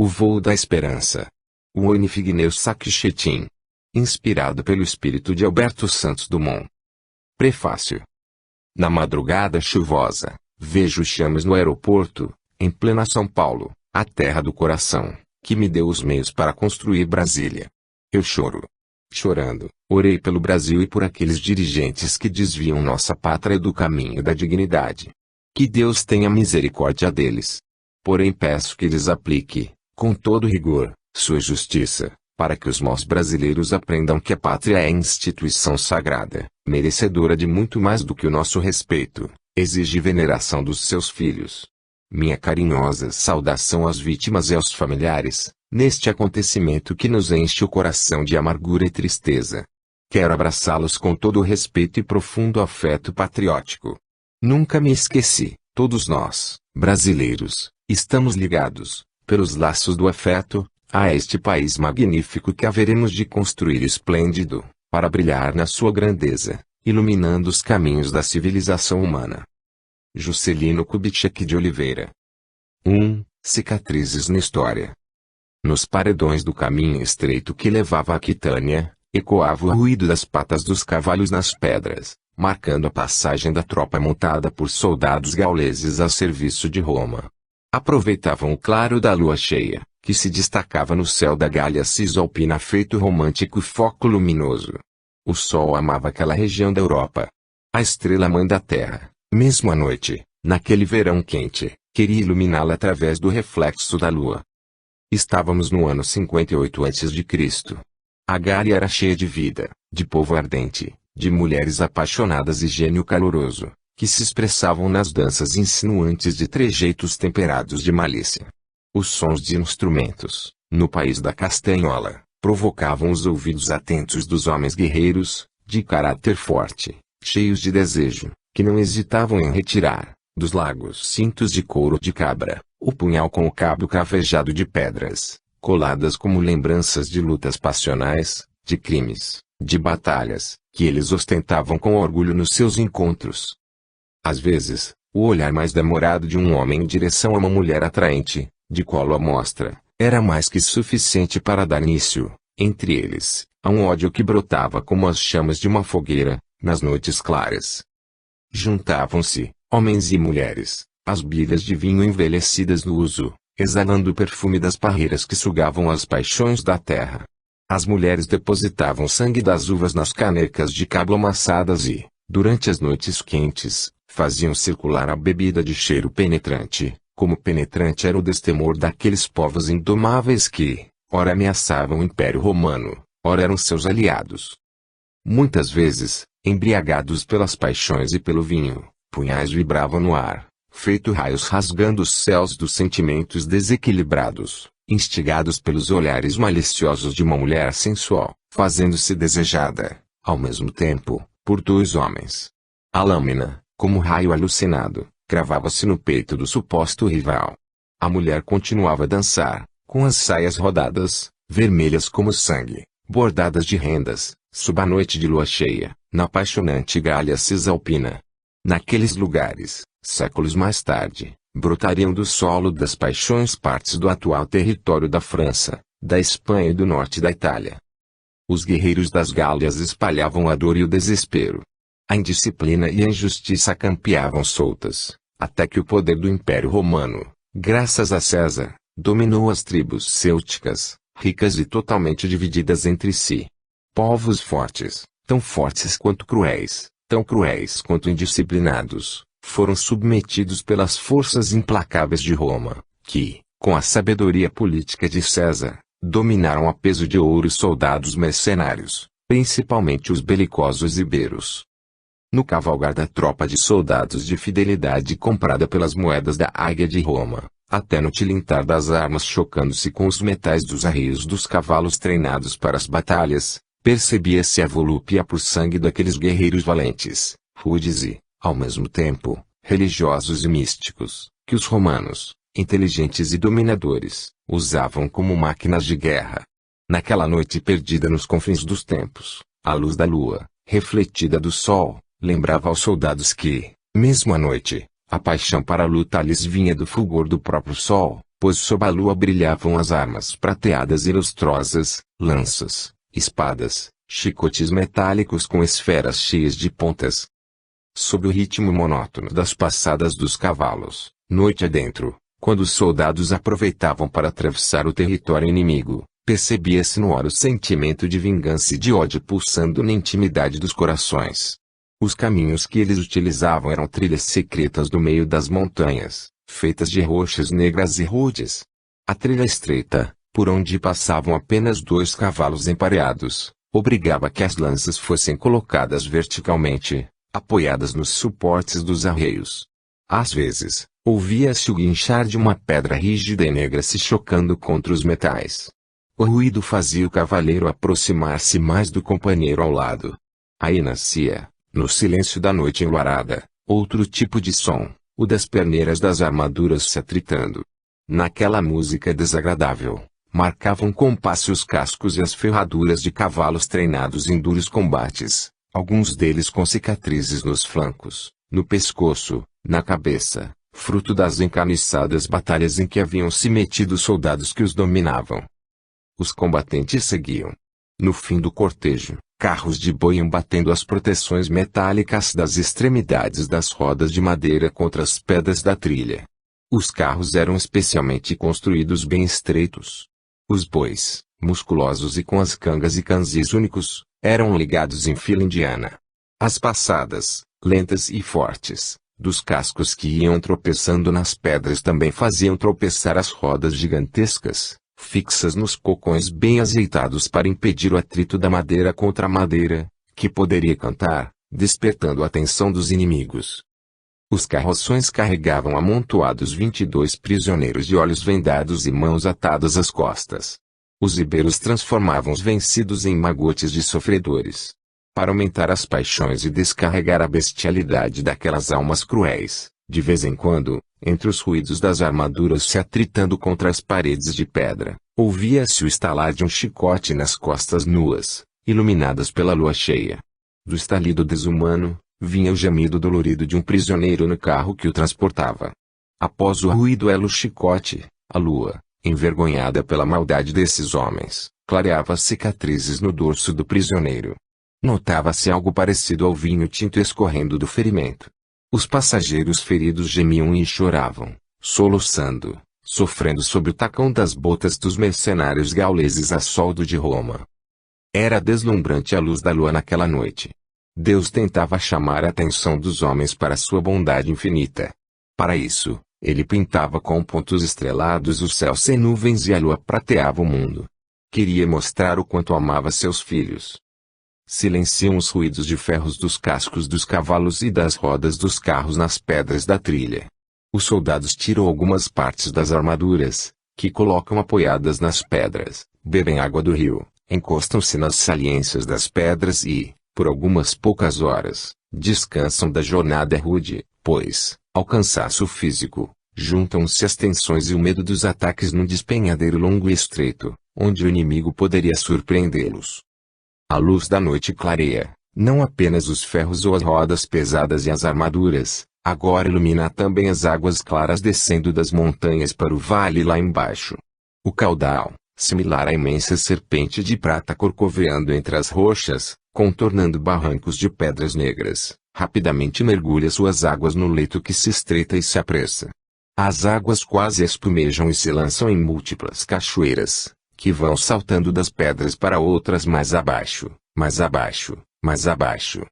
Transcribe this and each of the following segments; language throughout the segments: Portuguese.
O Voo da Esperança. O Onifigneus Sacrichetin. Inspirado pelo espírito de Alberto Santos Dumont. Prefácio. Na madrugada chuvosa, vejo chamas no aeroporto, em plena São Paulo, a terra do coração, que me deu os meios para construir Brasília. Eu choro. Chorando, orei pelo Brasil e por aqueles dirigentes que desviam nossa pátria do caminho da dignidade. Que Deus tenha misericórdia deles. Porém peço que lhes aplique, com todo rigor, sua justiça, para que os maus brasileiros aprendam que a pátria é instituição sagrada, merecedora de muito mais do que o nosso respeito, exige veneração dos seus filhos. Minha carinhosa saudação às vítimas e aos familiares, neste acontecimento que nos enche o coração de amargura e tristeza. Quero abraçá-los com todo o respeito e profundo afeto patriótico. Nunca me esqueci, todos nós, brasileiros, estamos ligados, pelos laços do afeto, a este país magnífico que haveremos de construir esplêndido, para brilhar na sua grandeza, iluminando os caminhos da civilização humana. Juscelino Kubitschek de Oliveira. 1. Cicatrizes na história. Nos paredões do caminho estreito que levava a Aquitânia, ecoava o ruído das patas dos cavalos nas pedras, marcando a passagem da tropa montada por soldados gauleses a serviço de Roma. Aproveitavam o claro da lua cheia, que se destacava no céu da Gália Cisalpina feito romântico foco luminoso. O sol amava aquela região da Europa. A estrela mãe da terra, mesmo à noite, naquele verão quente, queria iluminá-la através do reflexo da lua. Estávamos no ano 58 a.C. A Gália era cheia de vida, de povo ardente, de mulheres apaixonadas e gênio caloroso, que se expressavam nas danças insinuantes de trejeitos temperados de malícia. Os sons de instrumentos, no país da castanhola, provocavam os ouvidos atentos dos homens guerreiros, de caráter forte, cheios de desejo, que não hesitavam em retirar, dos largos cintos de couro de cabra, o punhal com o cabo cravejado de pedras, coladas como lembranças de lutas passionais, de crimes, de batalhas, que eles ostentavam com orgulho nos seus encontros. Às vezes, o olhar mais demorado de um homem em direção a uma mulher atraente, de colo à mostra, era mais que suficiente para dar início, entre eles, a um ódio que brotava como as chamas de uma fogueira, nas noites claras. Juntavam-se, homens e mulheres, as bilhas de vinho envelhecidas no uso, exalando o perfume das parreiras que sugavam as paixões da terra. As mulheres depositavam sangue das uvas nas canecas de cabo amassadas e, durante as noites quentes, faziam circular a bebida de cheiro penetrante, como penetrante era o destemor daqueles povos indomáveis que, ora ameaçavam o Império Romano, ora eram seus aliados. Muitas vezes, embriagados pelas paixões e pelo vinho, punhais vibravam no ar, feito raios rasgando os céus dos sentimentos desequilibrados, instigados pelos olhares maliciosos de uma mulher sensual, fazendo-se desejada, ao mesmo tempo, por dois homens. A lâmina, como raio alucinado, cravava-se no peito do suposto rival. A mulher continuava a dançar, com as saias rodadas, vermelhas como sangue, bordadas de rendas, sob a noite de lua cheia, na apaixonante Gália Cisalpina. Naqueles lugares, séculos mais tarde, brotariam do solo das paixões partes do atual território da França, da Espanha e do norte da Itália. Os guerreiros das Gálias espalhavam a dor e o desespero. A indisciplina e a injustiça campeavam soltas, até que o poder do Império Romano, graças a César, dominou as tribos célticas, ricas e totalmente divididas entre si. Povos fortes, tão fortes quanto cruéis, tão cruéis quanto indisciplinados, foram submetidos pelas forças implacáveis de Roma, que, com a sabedoria política de César, dominaram a peso de ouro os soldados mercenários, principalmente os belicosos iberos. No cavalgar da tropa de soldados de fidelidade comprada pelas moedas da Águia de Roma, até no tilintar das armas chocando-se com os metais dos arreios dos cavalos treinados para as batalhas, percebia-se a volúpia por sangue daqueles guerreiros valentes, rudes e, ao mesmo tempo, religiosos e místicos, que os romanos, inteligentes e dominadores, usavam como máquinas de guerra. Naquela noite perdida nos confins dos tempos, a luz da lua, refletida do sol, lembrava aos soldados que, mesmo à noite, a paixão para a luta lhes vinha do fulgor do próprio sol, pois sob a lua brilhavam as armas prateadas e lustrosas, lanças, espadas, chicotes metálicos com esferas cheias de pontas. Sob o ritmo monótono das passadas dos cavalos, noite adentro, quando os soldados aproveitavam para atravessar o território inimigo, percebia-se no ar o sentimento de vingança e de ódio pulsando na intimidade dos corações. Os caminhos que eles utilizavam eram trilhas secretas no meio das montanhas, feitas de rochas negras e rudes. A trilha estreita, por onde passavam apenas 2 cavalos empareados, obrigava que as lanças fossem colocadas verticalmente, apoiadas nos suportes dos arreios. Às vezes, ouvia-se o guinchar de uma pedra rígida e negra se chocando contra os metais. O ruído fazia o cavaleiro aproximar-se mais do companheiro ao lado. Aí nascia, no silêncio da noite enluarada, outro tipo de som, o das perneiras das armaduras se atritando. Naquela música desagradável, marcavam com passo os cascos e as ferraduras de cavalos treinados em duros combates, alguns deles com cicatrizes nos flancos, no pescoço, na cabeça, fruto das encarniçadas batalhas em que haviam se metido os soldados que os dominavam. Os combatentes seguiam. No fim do cortejo, carros de boi iam batendo as proteções metálicas das extremidades das rodas de madeira contra as pedras da trilha. Os carros eram especialmente construídos bem estreitos. Os bois, musculosos e com as cangas e canzis únicos, eram ligados em fila indiana. As passadas, lentas e fortes, dos cascos que iam tropeçando nas pedras também faziam tropeçar as rodas gigantescas, fixas nos cocões bem azeitados para impedir o atrito da madeira contra a madeira, que poderia cantar, despertando a atenção dos inimigos. Os carroções carregavam amontoados 22 prisioneiros de olhos vendados e mãos atadas às costas. Os ibeiros transformavam os vencidos em magotes de sofredores. Para aumentar as paixões e descarregar a bestialidade daquelas almas cruéis, de vez em quando, entre os ruídos das armaduras se atritando contra as paredes de pedra, ouvia-se o estalar de um chicote nas costas nuas, iluminadas pela lua cheia. Do estalido desumano, vinha o gemido dolorido de um prisioneiro no carro que o transportava. Após o ruído chicote, a lua, envergonhada pela maldade desses homens, clareava as cicatrizes no dorso do prisioneiro. Notava-se algo parecido ao vinho tinto escorrendo do ferimento. Os passageiros feridos gemiam e choravam, soluçando, sofrendo sob o tacão das botas dos mercenários gauleses a soldo de Roma. Era deslumbrante a luz da lua naquela noite. Deus tentava chamar a atenção dos homens para sua bondade infinita. Para isso, ele pintava com pontos estrelados o céu sem nuvens e a lua prateava o mundo. Queria mostrar o quanto amava seus filhos. Silenciam os ruídos de ferros dos cascos dos cavalos e das rodas dos carros nas pedras da trilha. Os soldados tiram algumas partes das armaduras, que colocam apoiadas nas pedras, bebem água do rio, encostam-se nas saliências das pedras e, por algumas poucas horas, descansam da jornada rude, pois, ao cansaço físico, juntam-se as tensões e o medo dos ataques num despenhadeiro longo e estreito, onde o inimigo poderia surpreendê-los. A luz da noite clareia, não apenas os ferros ou as rodas pesadas e as armaduras, agora ilumina também as águas claras descendo das montanhas para o vale lá embaixo. O caudal, similar à imensa serpente de prata corcoveando entre as rochas, contornando barrancos de pedras negras, rapidamente mergulha suas águas no leito que se estreita e se apressa. As águas quase espumejam e se lançam em múltiplas cachoeiras, que vão saltando das pedras para outras mais abaixo, mais abaixo, mais abaixo.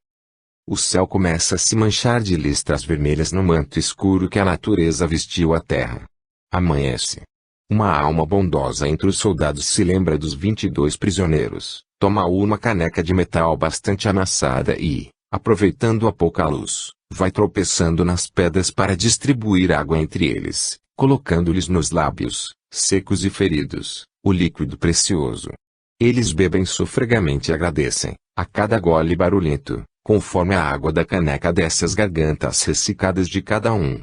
O céu começa a se manchar de listras vermelhas no manto escuro que a natureza vestiu à terra. Amanhece. Uma alma bondosa entre os soldados se lembra dos 22 prisioneiros, toma uma caneca de metal bastante amassada e, aproveitando a pouca luz, vai tropeçando nas pedras para distribuir água entre eles, colocando-lhes nos lábios, secos e feridos, o líquido precioso. Eles bebem sofregamente e agradecem, a cada gole barulhento, conforme a água da caneca desce às gargantas ressecadas de cada um.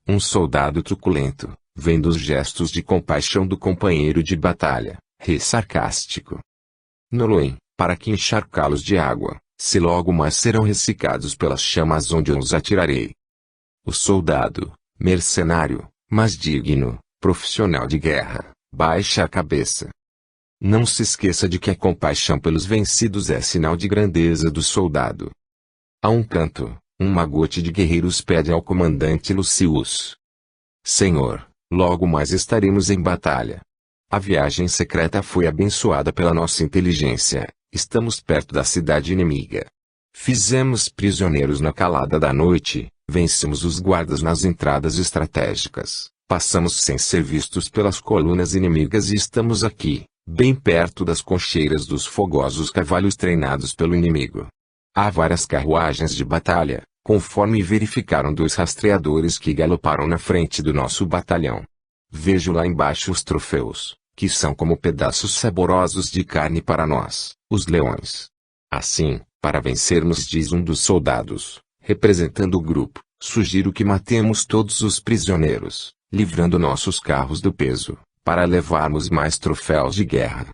Um soldado truculento, vendo os gestos de compaixão do companheiro de batalha, ri sarcástico. Noloim, para que encharcá-los de água, se logo mais serão ressecados pelas chamas onde os atirarei. O soldado, mercenário, mas digno, Profissional de guerra, baixe a cabeça. Não se esqueça de que a compaixão pelos vencidos é sinal de grandeza do soldado. A um canto, um magote de guerreiros pede ao comandante Lucius: Senhor, logo mais estaremos em batalha. A viagem secreta foi abençoada pela nossa inteligência. Estamos perto da cidade inimiga. Fizemos prisioneiros na calada da noite, vencemos os guardas nas entradas estratégicas, passamos sem ser vistos pelas colunas inimigas e estamos aqui, bem perto das concheiras dos fogosos cavalos treinados pelo inimigo. Há várias carruagens de batalha, conforme verificaram 2 rastreadores que galoparam na frente do nosso batalhão. Vejo lá embaixo os troféus, que são como pedaços saborosos de carne para nós, os leões. Assim, para vencermos, diz um dos soldados, representando o grupo, sugiro que matemos todos os prisioneiros, livrando nossos carros do peso, para levarmos mais troféus de guerra.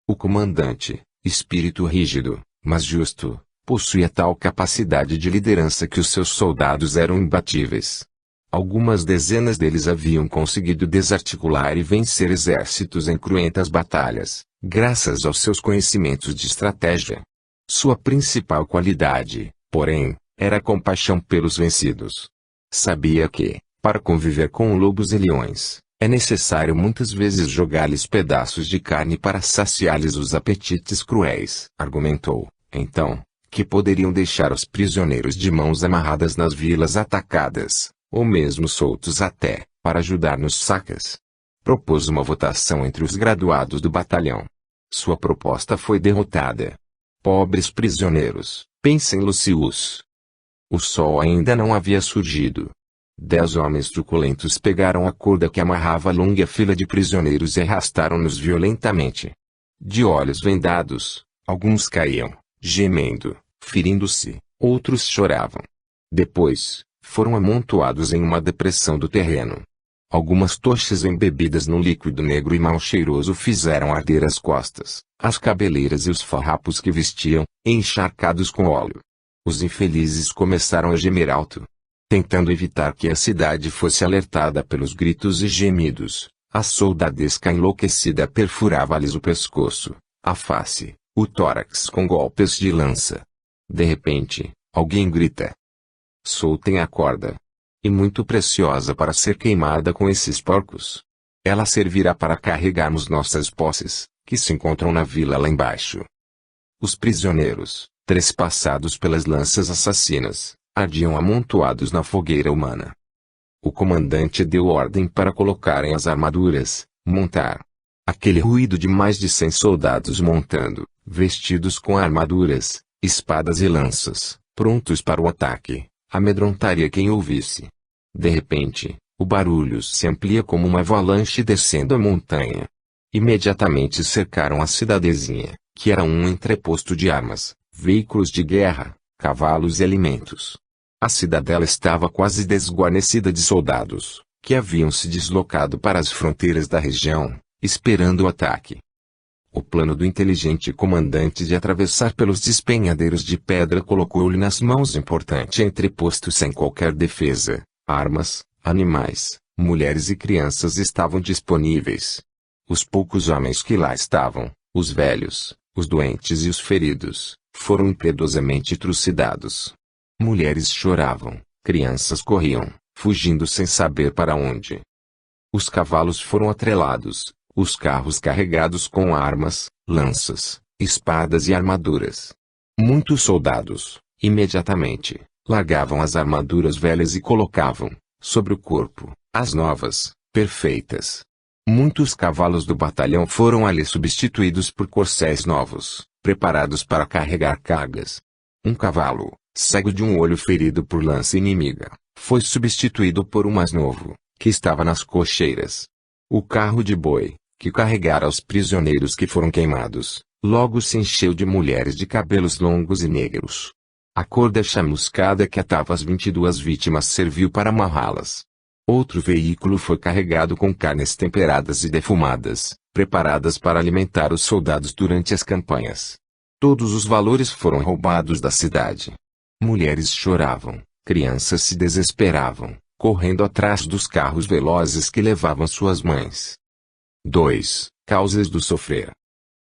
O comandante, espírito rígido, mas justo, possuía tal capacidade de liderança que os seus soldados eram imbatíveis. Algumas dezenas deles haviam conseguido desarticular e vencer exércitos em cruentas batalhas, graças aos seus conhecimentos de estratégia. Sua principal qualidade, porém, era a compaixão pelos vencidos. Sabia que, para conviver com lobos e leões, é necessário muitas vezes jogar-lhes pedaços de carne para saciar-lhes os apetites cruéis. Argumentou, então, que poderiam deixar os prisioneiros de mãos amarradas nas vilas atacadas, ou mesmo soltos até, para ajudar nos saques. Propôs uma votação entre os graduados do batalhão. Sua proposta foi derrotada. Pobres prisioneiros, pensa em Lucius. O sol ainda não havia surgido. 10 homens truculentos pegaram a corda que amarrava a longa fila de prisioneiros e arrastaram-nos violentamente. De olhos vendados, alguns caíam, gemendo, ferindo-se, outros choravam. Depois, foram amontoados em uma depressão do terreno. Algumas tochas embebidas num líquido negro e mal cheiroso fizeram arder as costas, as cabeleiras e os farrapos que vestiam, encharcados com óleo. Os infelizes começaram a gemer alto. Tentando evitar que a cidade fosse alertada pelos gritos e gemidos, a soldadesca enlouquecida perfurava-lhes o pescoço, a face, o tórax com golpes de lança. De repente, alguém grita: soltem a corda. E muito preciosa para ser queimada com esses porcos. Ela servirá para carregarmos nossas posses, que se encontram na vila lá embaixo. Os prisioneiros, trespassados pelas lanças assassinas, ardiam amontoados na fogueira humana. O comandante deu ordem para colocarem as armaduras, montar. Aquele ruído de mais de 100 soldados montando, vestidos com armaduras, espadas e lanças, prontos para o ataque, amedrontaria quem ouvisse. De repente, o barulho se amplia como uma avalanche descendo a montanha. Imediatamente cercaram a cidadezinha, que era um entreposto de armas, veículos de guerra, cavalos e alimentos. A cidadela estava quase desguarnecida de soldados, que haviam se deslocado para as fronteiras da região, esperando o ataque. O plano do inteligente comandante de atravessar pelos despenhadeiros de pedra colocou-lhe nas mãos importante entreposto sem qualquer defesa. Armas, animais, mulheres e crianças estavam disponíveis. Os poucos homens que lá estavam, os velhos, os doentes e os feridos, foram impiedosamente trucidados. Mulheres choravam, crianças corriam, fugindo sem saber para onde. Os cavalos foram atrelados, os carros carregados com armas, lanças, espadas e armaduras. Muitos soldados, imediatamente, largavam as armaduras velhas e colocavam, sobre o corpo, as novas, perfeitas. Muitos cavalos do batalhão foram ali substituídos por corcéis novos, preparados para carregar cargas. Um cavalo, cego de um olho ferido por lança inimiga, foi substituído por um mais novo, que estava nas cocheiras. O carro de boi, que carregara os prisioneiros que foram queimados, logo se encheu de mulheres de cabelos longos e negros. A corda chamuscada que atava as 22 vítimas serviu para amarrá-las. Outro veículo foi carregado com carnes temperadas e defumadas, preparadas para alimentar os soldados durante as campanhas. Todos os valores foram roubados da cidade. Mulheres choravam, crianças se desesperavam, correndo atrás dos carros velozes que levavam suas mães. 2. Causas do sofrer.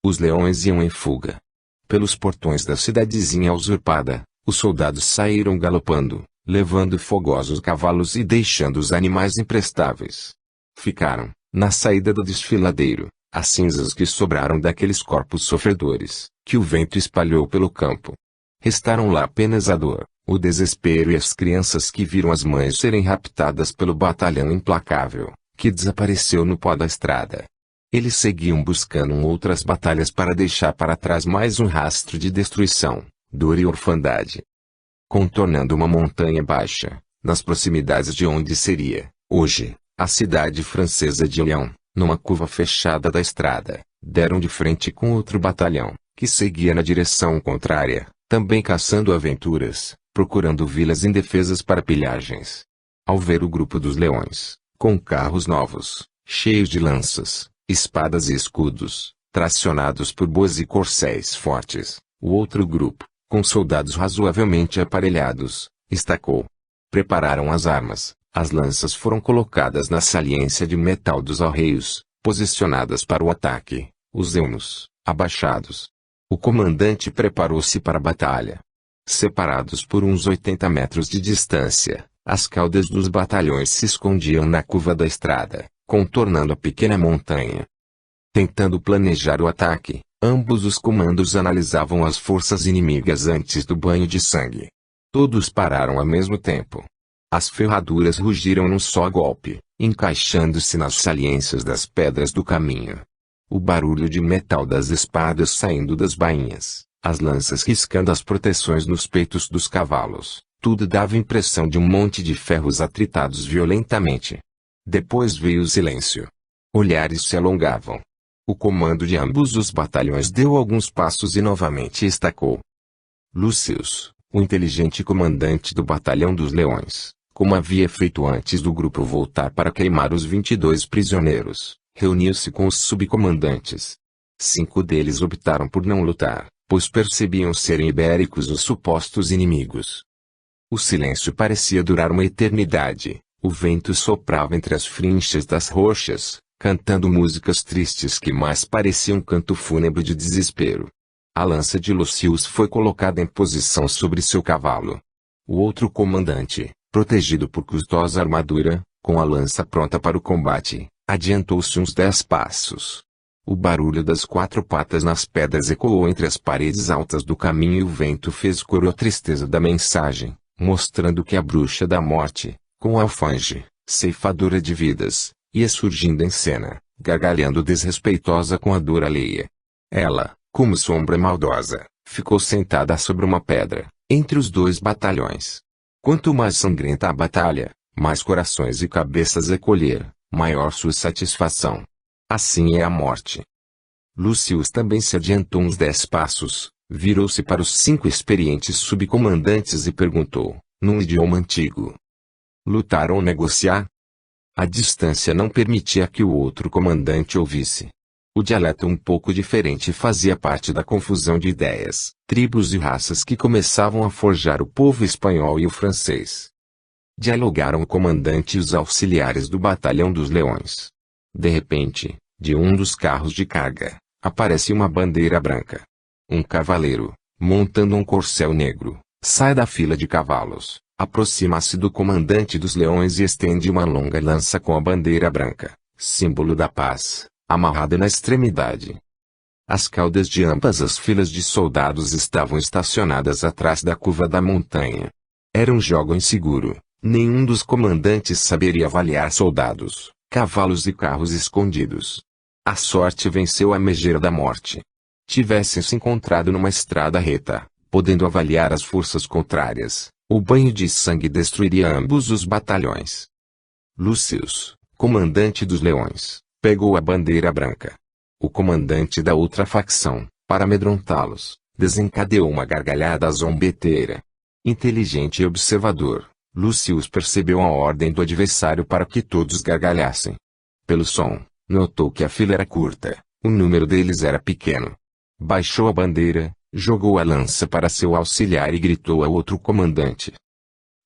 Os leões iam em fuga. Pelos portões da cidadezinha usurpada, os soldados saíram galopando, levando fogosos cavalos e deixando os animais imprestáveis. Ficaram, na saída do desfiladeiro, as cinzas que sobraram daqueles corpos sofredores, que o vento espalhou pelo campo. Restaram lá apenas a dor, o desespero e as crianças que viram as mães serem raptadas pelo batalhão implacável, que desapareceu no pó da estrada. Eles seguiam buscando outras batalhas para deixar para trás mais um rastro de destruição, dor e orfandade. Contornando uma montanha baixa, nas proximidades de onde seria, hoje, a cidade francesa de Lyon, numa curva fechada da estrada, deram de frente com outro batalhão, que seguia na direção contrária, também caçando aventuras, procurando vilas indefesas para pilhagens. Ao ver o grupo dos leões, com carros novos, cheios de lanças, espadas e escudos, tracionados por bois e corcéis fortes, o outro grupo, com soldados razoavelmente aparelhados, estacou. Prepararam as armas, as lanças foram colocadas na saliência de metal dos arreios, posicionadas para o ataque, os eunucos, abaixados. O comandante preparou-se para a batalha. Separados por uns 80 metros de distância, as caudas dos batalhões se escondiam na curva da estrada, contornando a pequena montanha. Tentando planejar o ataque, ambos os comandos analisavam as forças inimigas antes do banho de sangue. Todos pararam ao mesmo tempo. As ferraduras rugiram num só golpe, encaixando-se nas saliências das pedras do caminho. O barulho de metal das espadas saindo das bainhas, as lanças riscando as proteções nos peitos dos cavalos, tudo dava impressão de um monte de ferros atritados violentamente. Depois veio o silêncio. Olhares se alongavam. O comando de ambos os batalhões deu alguns passos e novamente estacou. Lucius, o inteligente comandante do batalhão dos leões, como havia feito antes do grupo voltar para queimar os 22 prisioneiros, reuniu-se com os subcomandantes. 5 deles optaram por não lutar, pois percebiam serem ibéricos os supostos inimigos. O silêncio parecia durar uma eternidade. O vento soprava entre as frinchas das rochas, cantando músicas tristes que mais pareciam um canto fúnebre de desespero. A lança de Lucius foi colocada em posição sobre seu cavalo. O outro comandante, protegido por custosa armadura, com a lança pronta para o combate, adiantou-se uns 10 passos. O barulho das 4 patas nas pedras ecoou entre as paredes altas do caminho e o vento fez coro à tristeza da mensagem, mostrando que a bruxa da morte, com a alfange, ceifadora de vidas, ia surgindo em cena, gargalhando desrespeitosa com a dor alheia. Ela, como sombra maldosa, ficou sentada sobre uma pedra, entre os 2 batalhões. Quanto mais sangrenta a batalha, mais corações e cabeças a colher, maior sua satisfação. Assim é a morte. Lucius também se adiantou uns 10 passos, virou-se para os 5 experientes subcomandantes e perguntou, num idioma antigo: lutar ou negociar? A distância não permitia que o outro comandante ouvisse. O dialeto um pouco diferente fazia parte da confusão de ideias, tribos e raças que começavam a forjar o povo espanhol e o francês. Dialogaram o comandante e os auxiliares do batalhão dos leões. De repente, de um dos carros de carga, aparece uma bandeira branca. Um cavaleiro, montando um corcel negro, sai da fila de cavalos, aproxima-se do comandante dos leões e estende uma longa lança com a bandeira branca, símbolo da paz, amarrada na extremidade. As caudas de ambas as filas de soldados estavam estacionadas atrás da curva da montanha. Era um jogo inseguro, nenhum dos comandantes saberia avaliar soldados, cavalos e carros escondidos. A sorte venceu a megeira da morte. Tivessem se encontrado numa estrada reta, podendo avaliar as forças contrárias, o banho de sangue destruiria ambos os batalhões. Lucius, comandante dos leões, pegou a bandeira branca. O comandante da outra facção, para amedrontá-los, desencadeou uma gargalhada zombeteira. Inteligente e observador, Lucius percebeu a ordem do adversário para que todos gargalhassem. Pelo som, notou que a fila era curta, o número deles era pequeno. Baixou a bandeira, jogou a lança para seu auxiliar e gritou ao outro comandante: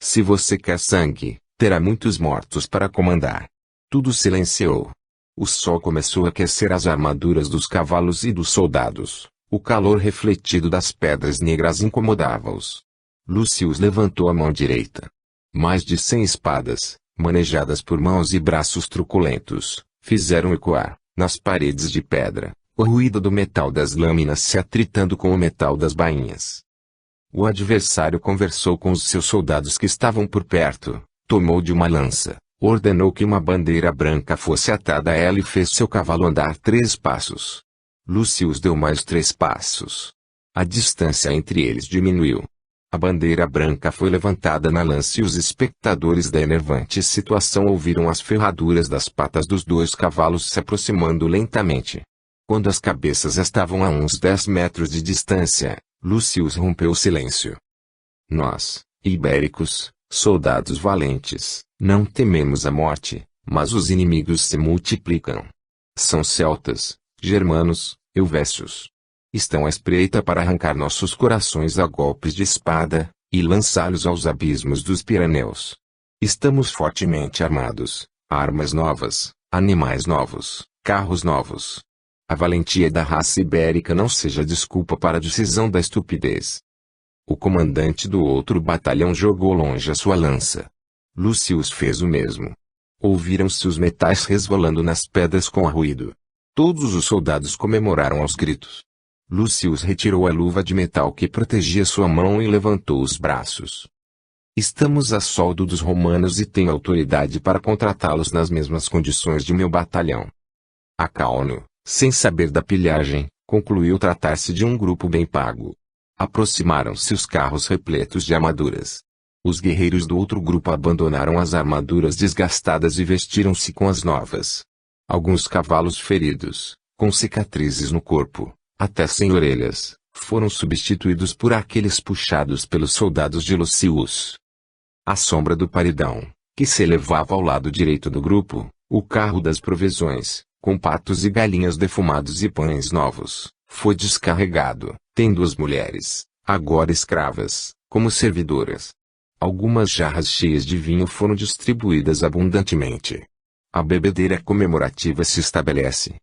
se você quer sangue, Terá muitos mortos para comandar. Tudo silenciou. O sol começou a aquecer as armaduras dos cavalos e dos soldados. O calor refletido das pedras negras incomodava-os. Lucius levantou a mão direita. Mais de 100 espadas, manejadas por mãos e braços truculentos, fizeram ecoar, nas paredes de pedra, o ruído do metal das lâminas se atritando com o metal das bainhas. O adversário conversou com os seus soldados que estavam por perto, tomou de uma lança, ordenou que uma bandeira branca fosse atada a ela e fez seu cavalo andar 3 passos. Lucius deu mais 3 passos. A distância entre eles diminuiu. A bandeira branca foi levantada na lança e os espectadores da enervante situação ouviram as ferraduras das patas dos 2 cavalos se aproximando lentamente. Quando as cabeças estavam a uns 10 metros de distância, Lucius rompeu o silêncio. Nós, ibéricos, soldados valentes, não tememos a morte, mas os inimigos se multiplicam. São celtas, germanos, helvécios. Estão à espreita para arrancar nossos corações a golpes de espada, e lançá-los aos abismos dos Pirineus. Estamos fortemente armados, armas novas, animais novos, carros novos. A valentia da raça ibérica não seja desculpa para a decisão da estupidez. O comandante do outro batalhão jogou longe a sua lança. Lucius fez o mesmo. Ouviram-se os metais resvalando nas pedras com ruído. Todos os soldados comemoraram aos gritos. Lucius retirou a luva de metal que protegia sua mão e levantou os braços. Estamos a soldo dos romanos e tenho autoridade para contratá-los nas mesmas condições de meu batalhão. Acauno, sem saber da pilhagem, concluiu tratar-se de um grupo bem pago. Aproximaram-se os carros repletos de armaduras. Os guerreiros do outro grupo abandonaram as armaduras desgastadas e vestiram-se com as novas. Alguns cavalos feridos, com cicatrizes no corpo, até sem orelhas, foram substituídos por aqueles puxados pelos soldados de Lucius. À sombra do paredão, que se elevava ao lado direito do grupo, o carro das provisões, com patos e galinhas defumados e pães novos, foi descarregado, tendo as mulheres, agora escravas, como servidoras. Algumas jarras cheias de vinho foram distribuídas abundantemente. A bebedeira comemorativa se estabelece.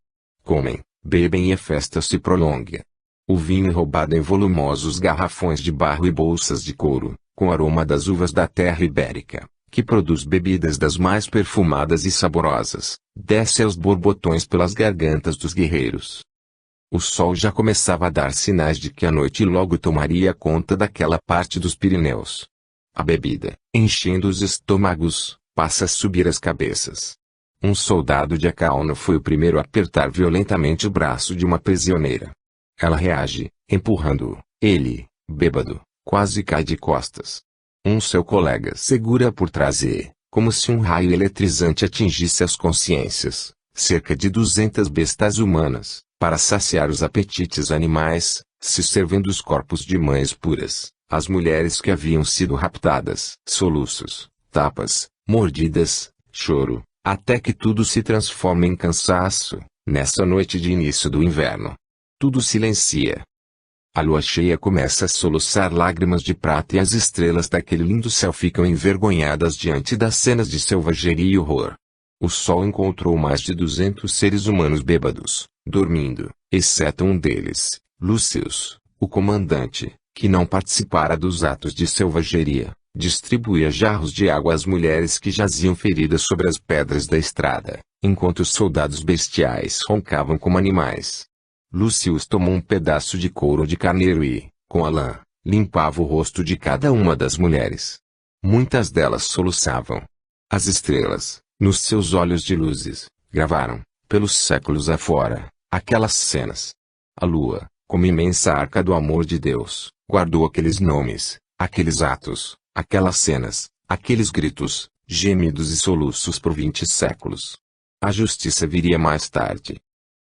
Comem, bebem e a festa se prolonga. O vinho é roubado em volumosos garrafões de barro e bolsas de couro, com aroma das uvas da terra ibérica, que produz bebidas das mais perfumadas e saborosas, desce aos borbotões pelas gargantas dos guerreiros. O sol já começava a dar sinais de que a noite logo tomaria conta daquela parte dos Pirineus. A bebida, enchendo os estômagos, passa a subir as cabeças. Um soldado de Acauno foi o primeiro a apertar violentamente o braço de uma prisioneira. Ela reage, empurrando-o. Ele, bêbado, quase cai de costas. Seu colega segura por trás e, como se um raio eletrizante atingisse as consciências, cerca de 200 bestas humanas, para saciar os apetites animais, se servem dos corpos de mães puras, as mulheres que haviam sido raptadas. Soluços, tapas, mordidas, choro, até que tudo se transforma em cansaço, nessa noite de início do inverno. Tudo silencia. A lua cheia começa a soluçar lágrimas de prata e as estrelas daquele lindo céu ficam envergonhadas diante das cenas de selvageria e horror. O sol encontrou mais de 200 seres humanos bêbados, dormindo, exceto um deles, Lucius, o comandante, que não participara dos atos de selvageria, distribuía jarros de água às mulheres que jaziam feridas sobre as pedras da estrada, enquanto os soldados bestiais roncavam como animais. Lucius tomou um pedaço de couro de carneiro e, com a lã, limpava o rosto de cada uma das mulheres. Muitas delas soluçavam. As estrelas, nos seus olhos de luzes, gravaram, pelos séculos afora, aquelas cenas. A lua, como imensa arca do amor de Deus, guardou aqueles nomes, aqueles atos, aquelas cenas, aqueles gritos, gemidos e soluços por 20 séculos. A justiça viria mais tarde.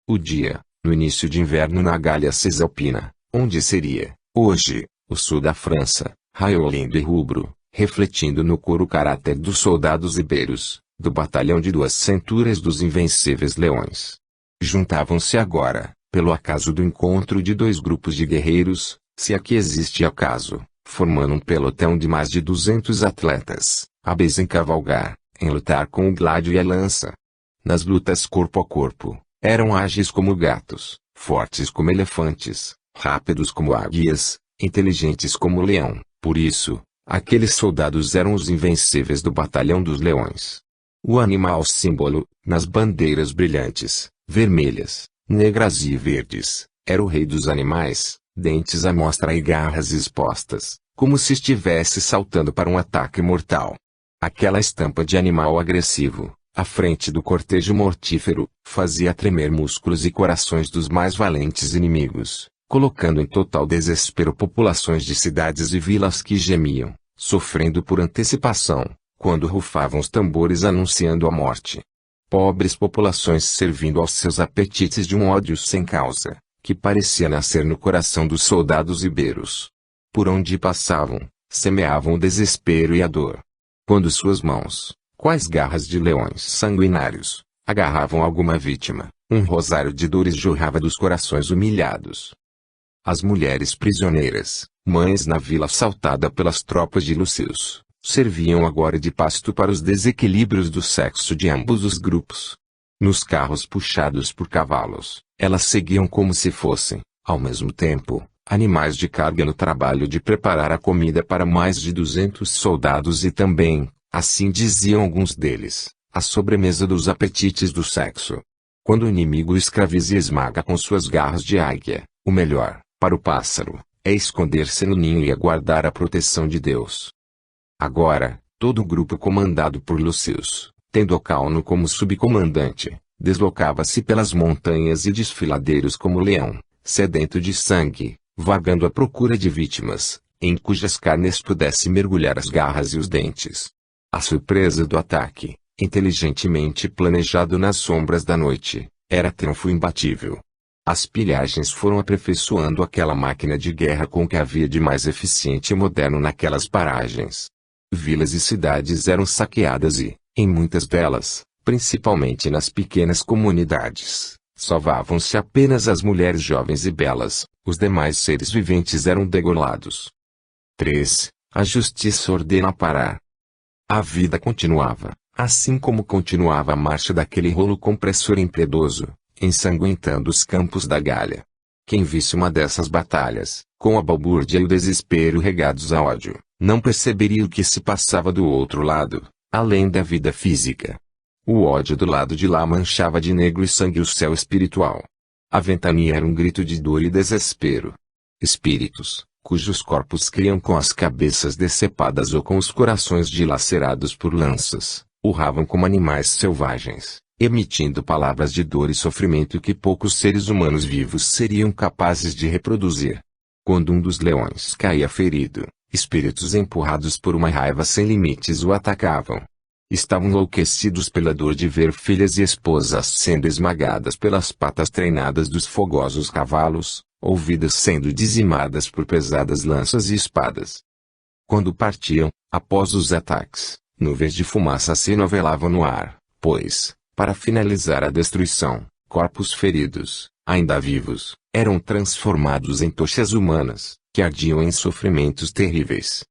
O dia, no início de inverno na Gália Cisalpina, onde seria, hoje, o sul da França, raiou lindo e rubro, refletindo no cor o caráter dos soldados ibeiros, do batalhão de 2 centúrias dos invencíveis leões. Juntavam-se agora, pelo acaso do encontro de 2 grupos de guerreiros, se aqui existe acaso, formando um pelotão de mais de 200 atletas, hábeis em cavalgar, em lutar com o gládio e a lança. Nas lutas corpo a corpo, eram ágeis como gatos, fortes como elefantes, rápidos como águias, inteligentes como leão. Por isso, aqueles soldados eram os invencíveis do batalhão dos leões. O animal símbolo, nas bandeiras brilhantes, vermelhas, negras e verdes, era o rei dos animais, dentes à mostra e garras expostas, como se estivesse saltando para um ataque mortal. Aquela estampa de animal agressivo, à frente do cortejo mortífero, fazia tremer músculos e corações dos mais valentes inimigos, colocando em total desespero populações de cidades e vilas que gemiam, sofrendo por antecipação, quando rufavam os tambores anunciando a morte. Pobres populações servindo aos seus apetites de um ódio sem causa, que parecia nascer no coração dos soldados iberos. Por onde passavam, semeavam o desespero e a dor. Quando suas mãos, quais garras de leões sanguinários, agarravam alguma vítima, um rosário de dores jorrava dos corações humilhados. As mulheres prisioneiras, mães na vila assaltada pelas tropas de Lucius, serviam agora de pasto para os desequilíbrios do sexo de ambos os grupos. Nos carros puxados por cavalos, elas seguiam como se fossem, ao mesmo tempo, animais de carga no trabalho de preparar a comida para mais de 200 soldados e também, assim diziam alguns deles, a sobremesa dos apetites do sexo. Quando o inimigo escraviza e esmaga com suas garras de águia, o melhor, para o pássaro, é esconder-se no ninho e aguardar a proteção de Deus. Agora, todo o grupo comandado por Lucius, tendo Ocauno como subcomandante, deslocava-se pelas montanhas e desfiladeiros como leão, sedento de sangue, vagando à procura de vítimas, em cujas carnes pudesse mergulhar as garras e os dentes. A surpresa do ataque, inteligentemente planejado nas sombras da noite, era triunfo imbatível. As pilhagens foram aperfeiçoando aquela máquina de guerra com o que havia de mais eficiente e moderno naquelas paragens. Vilas e cidades eram saqueadas e, em muitas delas, principalmente nas pequenas comunidades, salvavam-se apenas as mulheres jovens e belas, os demais seres viventes eram degolados. 3. A justiça ordena parar. A vida continuava, assim como continuava a marcha daquele rolo compressor impiedoso, ensanguentando os campos da Gália. Quem visse uma dessas batalhas, com a balbúrdia e o desespero regados a ódio, não perceberia o que se passava do outro lado, além da vida física. O ódio do lado de lá manchava de negro e sangue o céu espiritual. A ventania era um grito de dor e desespero. Espíritos, cujos corpos criam com as cabeças decepadas ou com os corações dilacerados por lanças, urravam como animais selvagens, emitindo palavras de dor e sofrimento que poucos seres humanos vivos seriam capazes de reproduzir. Quando um dos leões caía ferido, espíritos empurrados por uma raiva sem limites o atacavam. Estavam enlouquecidos pela dor de ver filhas e esposas sendo esmagadas pelas patas treinadas dos fogosos cavalos, ou vidas sendo dizimadas por pesadas lanças e espadas. Quando partiam, após os ataques, nuvens de fumaça se novelavam no ar, pois, para finalizar a destruição, corpos feridos, ainda vivos, eram transformados em tochas humanas, que ardiam em sofrimentos terríveis.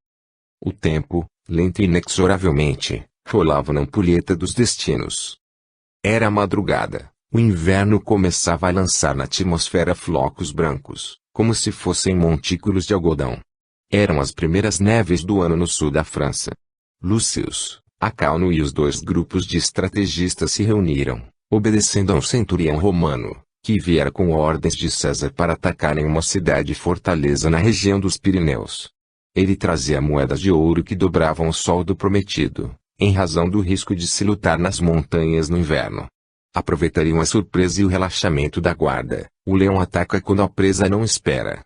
O tempo, lento e inexoravelmente, rolava na ampulheta dos destinos. Era a madrugada, o inverno começava a lançar na atmosfera flocos brancos, como se fossem montículos de algodão. Eram as primeiras neves do ano no sul da França. Lucius, Ocauno e os dois grupos de estrategistas se reuniram, obedecendo a um centurião romano, que viera com ordens de César para atacarem uma cidade-fortaleza na região dos Pirineus. Ele trazia moedas de ouro que dobravam o soldo prometido, em razão do risco de se lutar nas montanhas no inverno. Aproveitariam a surpresa e o relaxamento da guarda. O leão ataca quando a presa não espera.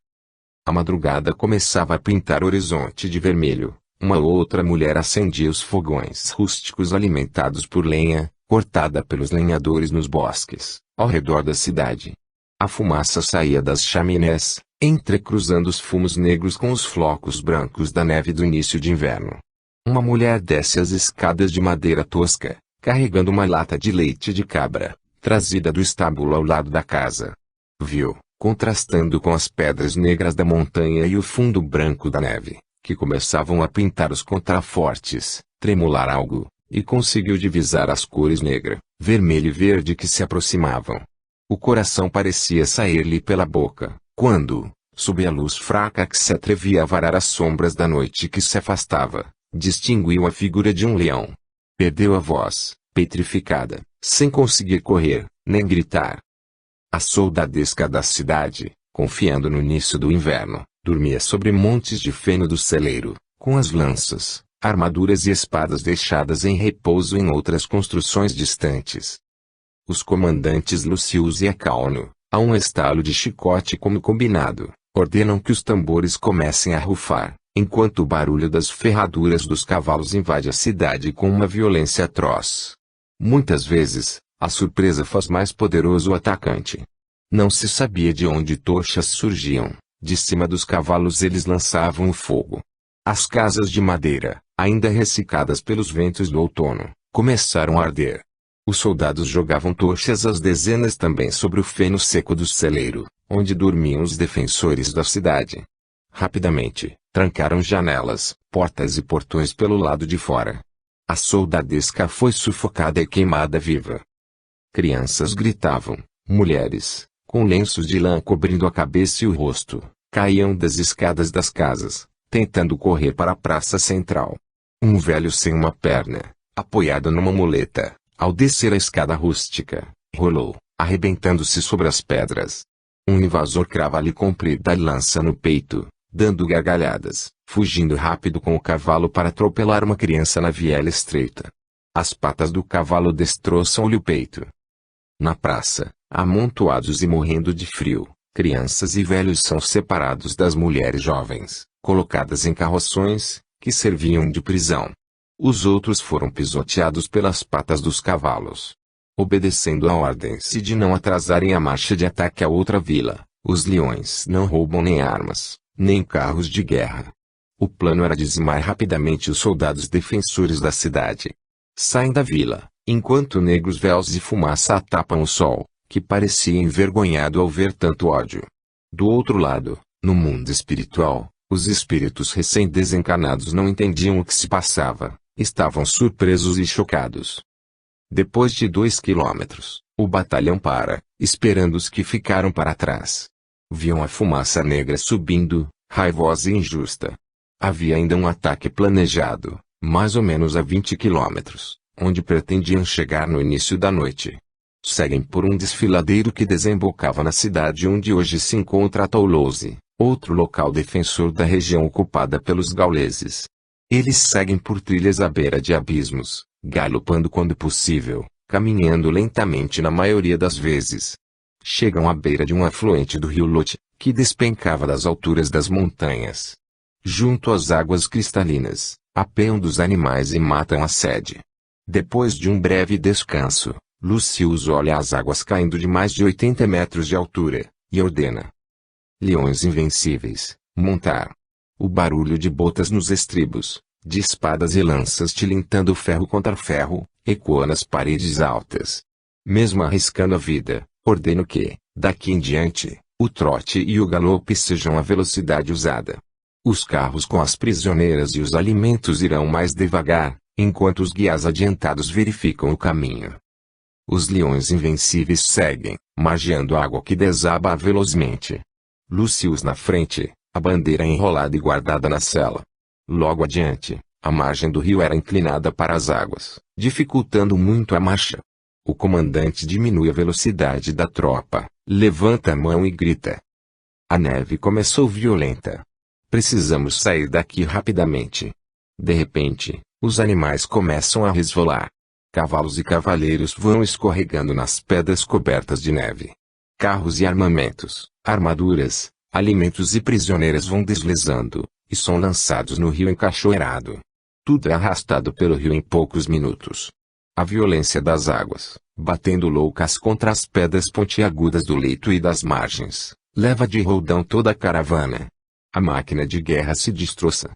A madrugada começava a pintar o horizonte de vermelho. Uma outra mulher acendia os fogões rústicos alimentados por lenha, cortada pelos lenhadores nos bosques, ao redor da cidade. A fumaça saía das chaminés, entrecruzando os fumos negros com os flocos brancos da neve do início de inverno. Uma mulher desce as escadas de madeira tosca, carregando uma lata de leite de cabra, trazida do estábulo ao lado da casa. Viu, contrastando com as pedras negras da montanha e o fundo branco da neve, que começavam a pintar os contrafortes, tremular algo, e conseguiu divisar as cores negra, vermelho e verde que se aproximavam. O coração parecia sair-lhe pela boca, quando, sob a luz fraca que se atrevia a varar as sombras da noite que se afastava, distinguiu a figura de um leão. Perdeu a voz, petrificada, sem conseguir correr, nem gritar. A soldadesca da cidade, confiando no início do inverno, dormia sobre montes de feno do celeiro, com as lanças, armaduras e espadas deixadas em repouso em outras construções distantes. Os comandantes Lucius e Acauno, a um estalo de chicote como combinado, ordenam que os tambores comecem a rufar, enquanto o barulho das ferraduras dos cavalos invade a cidade com uma violência atroz. Muitas vezes, a surpresa faz mais poderoso o atacante. Não se sabia de onde tochas surgiam, de cima dos cavalos eles lançavam o fogo. As casas de madeira, ainda ressecadas pelos ventos do outono, começaram a arder. Os soldados jogavam tochas às dezenas também sobre o feno seco do celeiro, onde dormiam os defensores da cidade. Rapidamente, trancaram janelas, portas e portões pelo lado de fora. A soldadesca foi sufocada e queimada viva. Crianças gritavam, mulheres, com lenços de lã cobrindo a cabeça e o rosto, caíam das escadas das casas, tentando correr para a praça central. Um velho sem uma perna, apoiado numa muleta, ao descer a escada rústica, rolou, arrebentando-se sobre as pedras. Um invasor crava-lhe comprida a lança no peito, dando gargalhadas, fugindo rápido com o cavalo para atropelar uma criança na viela estreita. As patas do cavalo destroçam-lhe o peito. Na praça, amontoados e morrendo de frio, crianças e velhos são separados das mulheres jovens, colocadas em carroções, que serviam de prisão. Os outros foram pisoteados pelas patas dos cavalos. Obedecendo a ordens de não atrasarem a marcha de ataque a outra vila, os leões não roubam nem armas, nem carros de guerra. O plano era dizimar rapidamente os soldados defensores da cidade. Saem da vila, enquanto negros véus e fumaça tapam o sol, que parecia envergonhado ao ver tanto ódio. Do outro lado, no mundo espiritual, os espíritos recém-desencarnados não entendiam o que se passava, estavam surpresos e chocados. Depois de 2 quilômetros, o batalhão para, esperando os que ficaram para trás. Viam a fumaça negra subindo, raivosa e injusta. Havia ainda um ataque planejado, mais ou menos a 20 quilômetros, onde pretendiam chegar no início da noite. Seguem por um desfiladeiro que desembocava na cidade onde hoje se encontra Toulouse, outro local defensor da região ocupada pelos gauleses. Eles seguem por trilhas à beira de abismos, galopando quando possível, caminhando lentamente na maioria das vezes. Chegam à beira de um afluente do rio Lot, que despencava das alturas das montanhas. Junto às águas cristalinas, apeam dos animais e matam a sede. Depois de um breve descanso, Lucius olha as águas caindo de mais de 80 metros de altura, e ordena: leões invencíveis, montar. O barulho de botas nos estribos, de espadas e lanças tilintando ferro contra ferro, ecoa nas paredes altas. Mesmo arriscando a vida, ordeno que, daqui em diante, o trote e o galope sejam a velocidade usada. Os carros com as prisioneiras e os alimentos irão mais devagar, enquanto os guias adiantados verificam o caminho. Os leões invencíveis seguem, margeando a água que desaba velozmente. Lucius na frente, a bandeira enrolada e guardada na sela. Logo adiante, a margem do rio era inclinada para as águas, dificultando muito a marcha. O comandante diminui a velocidade da tropa, levanta a mão e grita. A neve começou violenta. Precisamos sair daqui rapidamente. De repente, os animais começam a resvalar. Cavalos e cavaleiros vão escorregando nas pedras cobertas de neve. Carros e armamentos, armaduras, alimentos e prisioneiras vão deslizando, e são lançados no rio encachoeirado. Tudo é arrastado pelo rio em poucos minutos. A violência das águas, batendo loucas contra as pedras pontiagudas do leito e das margens, leva de roldão toda a caravana. A máquina de guerra se destroça.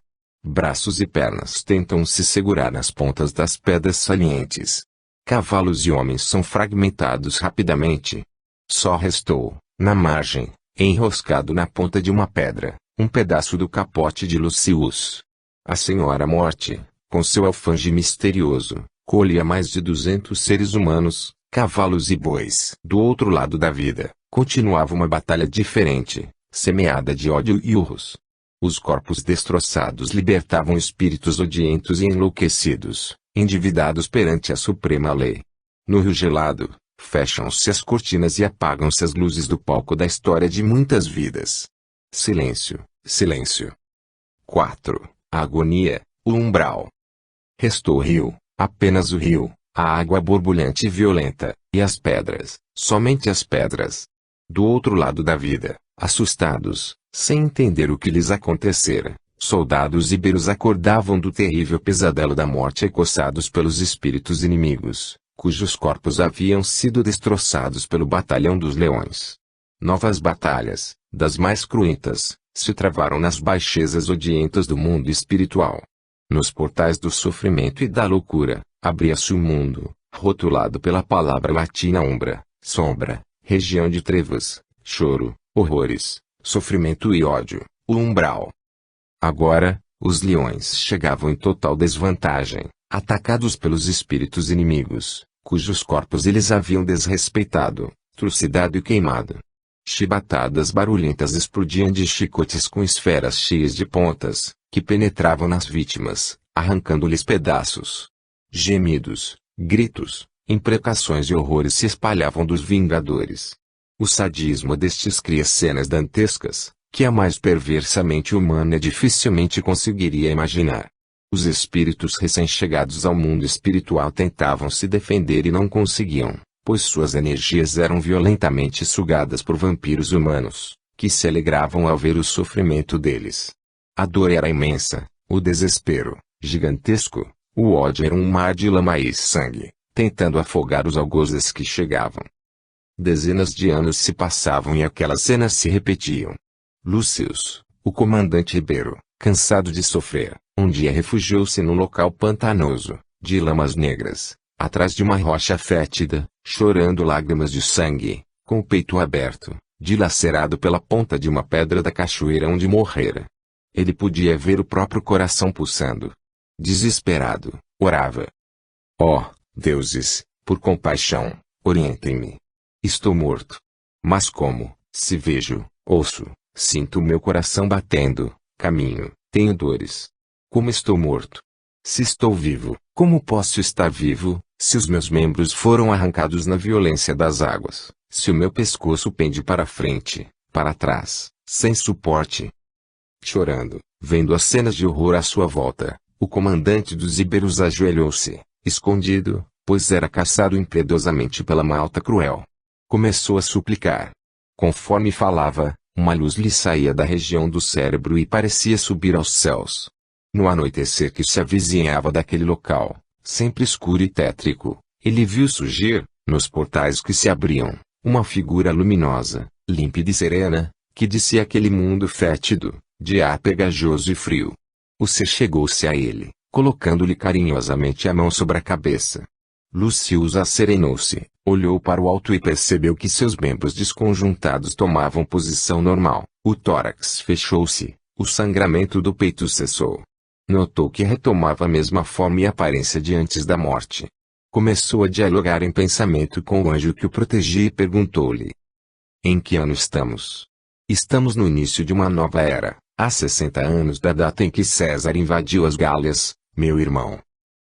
Braços e pernas tentam se segurar nas pontas das pedras salientes. Cavalos e homens são fragmentados rapidamente. Só restou, na margem, enroscado na ponta de uma pedra, um pedaço do capote de Lucius. A Senhora Morte, Com seu alfange misterioso, colhia mais de 200 seres humanos, cavalos e bois. Do outro lado da vida, continuava uma batalha diferente, semeada de ódio e urros. Os corpos destroçados libertavam espíritos odientos e enlouquecidos, endividados perante a suprema lei. No rio gelado, fecham-se as cortinas e apagam-se as luzes do palco da história de muitas vidas. Silêncio, silêncio. 4. A agonia, o umbral. Restou o rio, apenas o rio, a água borbulhante e violenta, e as pedras, somente as pedras. Do outro lado da vida, assustados, sem entender o que lhes acontecera, soldados íberos acordavam do terrível pesadelo da morte acossados pelos espíritos inimigos, cujos corpos haviam sido destroçados pelo batalhão dos leões. Novas batalhas, das mais cruentas, se travaram nas baixezas odientas do mundo espiritual. Nos portais do sofrimento e da loucura, abria-se o mundo, rotulado pela palavra latina umbra, sombra, região de trevas, choro, horrores, sofrimento e ódio, o umbral. Agora, os leões chegavam em total desvantagem, atacados pelos espíritos inimigos, cujos corpos eles haviam desrespeitado, trucidado e queimado. Chibatadas barulhentas explodiam de chicotes com esferas cheias de pontas, que penetravam nas vítimas, arrancando-lhes pedaços. Gemidos, gritos, imprecações e horrores se espalhavam dos vingadores. O sadismo destes cria cenas dantescas, que a mais perversamente humana dificilmente conseguiria imaginar. Os espíritos recém-chegados ao mundo espiritual tentavam se defender e não conseguiam, pois suas energias eram violentamente sugadas por vampiros humanos, que se alegravam ao ver o sofrimento deles. A dor era imensa, o desespero, gigantesco, o ódio era um mar de lama e sangue, tentando afogar os algozes que chegavam. Dezenas de anos se passavam e aquelas cenas se repetiam. Lúcius, o comandante ribeiro, cansado de sofrer, um dia refugiou-se num local pantanoso, de lamas negras, atrás de uma rocha fétida, chorando lágrimas de sangue, com o peito aberto, dilacerado pela ponta de uma pedra da cachoeira onde morrera. Ele podia ver o próprio coração pulsando. Desesperado, orava. Ó, deuses, por compaixão, orientem-me. Estou morto. Mas como, se vejo, ouço, sinto o meu coração batendo, caminho, tenho dores. Como estou morto? Se estou vivo, como posso estar vivo, se os meus membros foram arrancados na violência das águas, se o meu pescoço pende para frente, para trás, sem suporte? Chorando, vendo as cenas de horror à sua volta, o comandante dos íberos ajoelhou-se, escondido, pois era caçado impiedosamente pela malta cruel. Começou a suplicar. Conforme falava, uma luz lhe saía da região do cérebro e parecia subir aos céus. No anoitecer que se avizinhava daquele local, sempre escuro e tétrico, ele viu surgir, nos portais que se abriam, uma figura luminosa, límpida e serena, que disse àquele mundo fétido, de ar pegajoso e frio. O ser chegou-se a ele, colocando-lhe carinhosamente a mão sobre a cabeça. Lúcius acerenou-se, olhou para o alto e percebeu que seus membros desconjuntados tomavam posição normal, o tórax fechou-se, o sangramento do peito cessou. Notou que retomava a mesma forma e aparência de antes da morte. Começou a dialogar em pensamento com o anjo que o protegia e perguntou-lhe: em que ano estamos? Estamos no início de uma nova era, há 60 anos da data em que César invadiu as Gálias, meu irmão.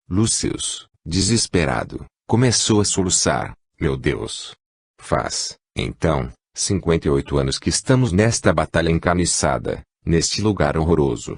Lúcius, desesperado, começou a soluçar: meu Deus! Faz, então, 58 anos que estamos nesta batalha encarniçada, neste lugar horroroso.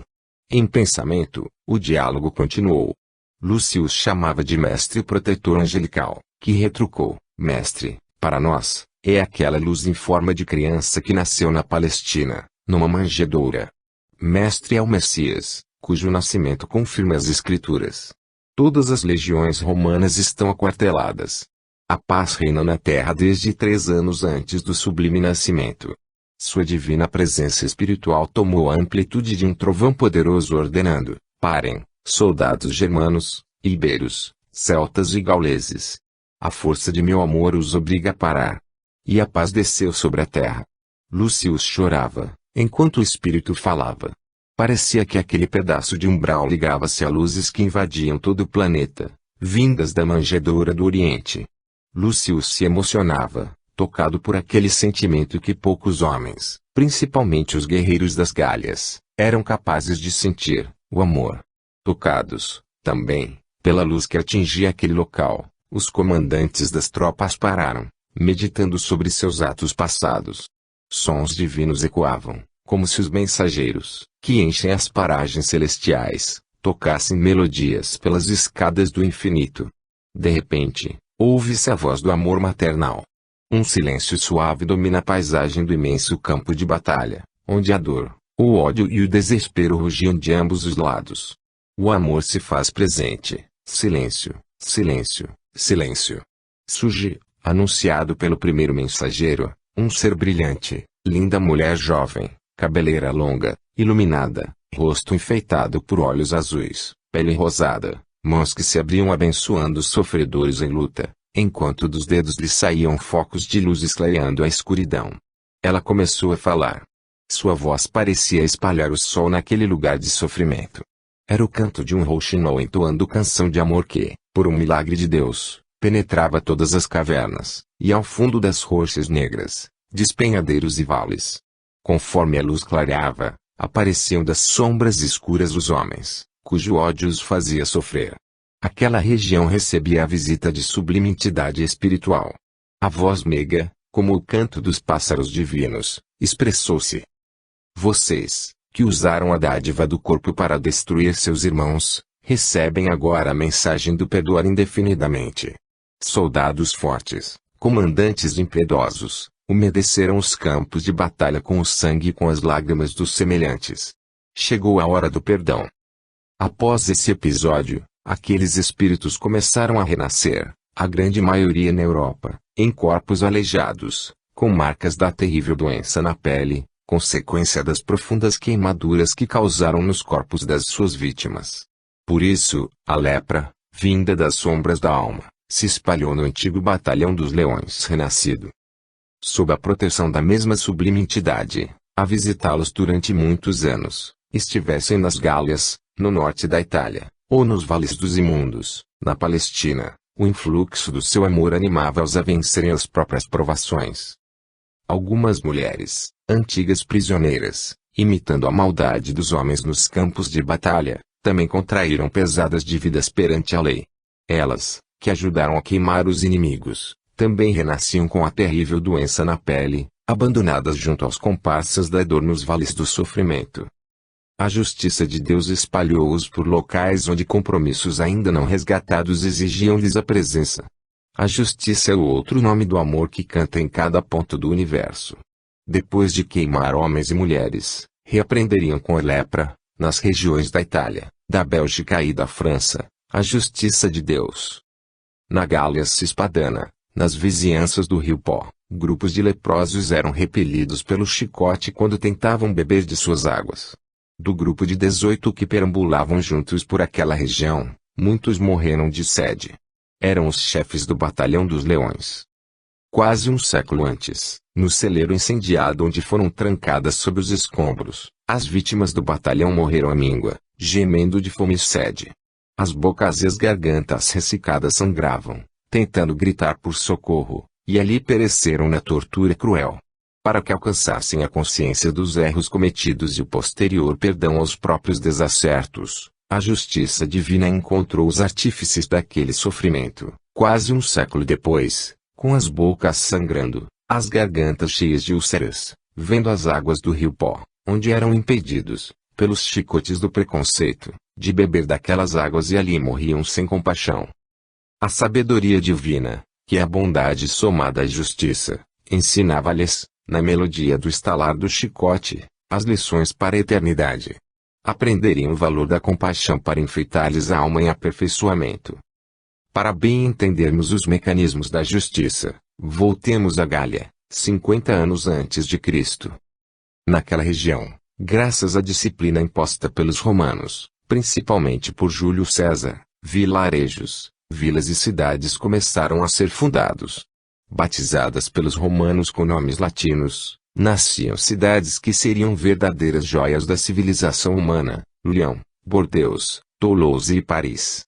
Em pensamento, o diálogo continuou. Lúcius chamava de mestre protetor angelical, que retrucou: mestre, para nós, é aquela luz em forma de criança que nasceu na Palestina, numa manjedoura. Mestre é o Messias, cujo nascimento confirma as Escrituras. Todas as legiões romanas estão aquarteladas. A paz reina na terra desde 3 anos antes do sublime nascimento. Sua divina presença espiritual tomou a amplitude de um trovão poderoso ordenando: parem, soldados germanos, íberos, celtas e gauleses. A força de meu amor os obriga a parar. E a paz desceu sobre a terra. Lúcius chorava, enquanto o espírito falava. Parecia que aquele pedaço de umbral ligava-se a luzes que invadiam todo o planeta, vindas da manjedoura do Oriente. Lucius se emocionava, tocado por aquele sentimento que poucos homens, principalmente os guerreiros das Gálias, eram capazes de sentir, o amor. Tocados, também, pela luz que atingia aquele local, os comandantes das tropas pararam, meditando sobre seus atos passados. Sons divinos ecoavam, como se os mensageiros, que enchem as paragens celestiais, tocassem melodias pelas escadas do infinito. De repente, ouve-se a voz do amor maternal. Um silêncio suave domina a paisagem do imenso campo de batalha, onde a dor, o ódio e o desespero rugiam de ambos os lados. O amor se faz presente. Silêncio, silêncio, silêncio. Surge, anunciado pelo primeiro mensageiro, um ser brilhante, linda mulher jovem, cabeleira longa, iluminada, rosto enfeitado por olhos azuis, pele rosada, mãos que se abriam abençoando os sofredores em luta, enquanto dos dedos lhe saíam focos de luz clareando a escuridão. Ela começou a falar. Sua voz parecia espalhar o sol naquele lugar de sofrimento. Era o canto de um rouxinol entoando canção de amor que, por um milagre de Deus, penetrava todas as cavernas, e ao fundo das rochas negras, despenhadeiros e vales. Conforme a luz clareava, apareciam das sombras escuras os homens, cujo ódio os fazia sofrer. Aquela região recebia a visita de sublime entidade espiritual. A voz meiga, como o canto dos pássaros divinos, expressou-se. Vocês, que usaram a dádiva do corpo para destruir seus irmãos, recebem agora a mensagem do perdoar indefinidamente. Soldados fortes, comandantes impiedosos, umedeceram os campos de batalha com o sangue e com as lágrimas dos semelhantes. Chegou a hora do perdão. Após esse episódio, aqueles espíritos começaram a renascer, a grande maioria na Europa, em corpos aleijados, com marcas da terrível doença na pele, consequência das profundas queimaduras que causaram nos corpos das suas vítimas. Por isso, a lepra, vinda das sombras da alma, se espalhou no antigo batalhão dos leões renascido. Sob a proteção da mesma sublime entidade, a visitá-los durante muitos anos, estivessem nas Gálias, no norte da Itália, ou nos vales dos imundos, na Palestina, o influxo do seu amor animava-os a vencerem as próprias provações. Algumas mulheres, antigas prisioneiras, imitando a maldade dos homens nos campos de batalha, também contraíram pesadas dívidas perante a lei. Elas, que ajudaram a queimar os inimigos, também renasciam com a terrível doença na pele, abandonadas junto aos comparsas da dor nos vales do sofrimento. A justiça de Deus espalhou-os por locais onde compromissos ainda não resgatados exigiam-lhes a presença. A justiça é o outro nome do amor que canta em cada ponto do universo. Depois de queimar homens e mulheres, reaprenderiam com a lepra, nas regiões da Itália, da Bélgica e da França, a justiça de Deus. Na Gália Cispadana, nas vizinhanças do Rio Pó, grupos de leprosos eram repelidos pelo chicote quando tentavam beber de suas águas. Do grupo de 18 que perambulavam juntos por aquela região, muitos morreram de sede. Eram os chefes do batalhão dos leões. Quase um século antes, no celeiro incendiado onde foram trancadas sob os escombros, as vítimas do batalhão morreram à míngua, gemendo de fome e sede. As bocas e as gargantas ressecadas sangravam, tentando gritar por socorro, e ali pereceram na tortura cruel. Para que alcançassem a consciência dos erros cometidos e o posterior perdão aos próprios desacertos, a justiça divina encontrou os artífices daquele sofrimento, quase um século depois, com as bocas sangrando, as gargantas cheias de úlceras, vendo as águas do rio Pó, onde eram impedidos, pelos chicotes do preconceito, de beber daquelas águas e ali morriam sem compaixão. A sabedoria divina, que é a bondade somada à justiça, ensinava-lhes, na melodia do estalar do chicote, as lições para a eternidade. Aprenderiam o valor da compaixão para enfeitar-lhes a alma em aperfeiçoamento. Para bem entendermos os mecanismos da justiça, voltemos a Gália, 50 anos antes de Cristo. Naquela região, graças à disciplina imposta pelos romanos, principalmente por Júlio César, vilarejos, vilas e cidades começaram a ser fundados. Batizadas pelos romanos com nomes latinos, Nasciam cidades que seriam verdadeiras joias da civilização humana: Lyon, Bordeaux, Toulouse e Paris.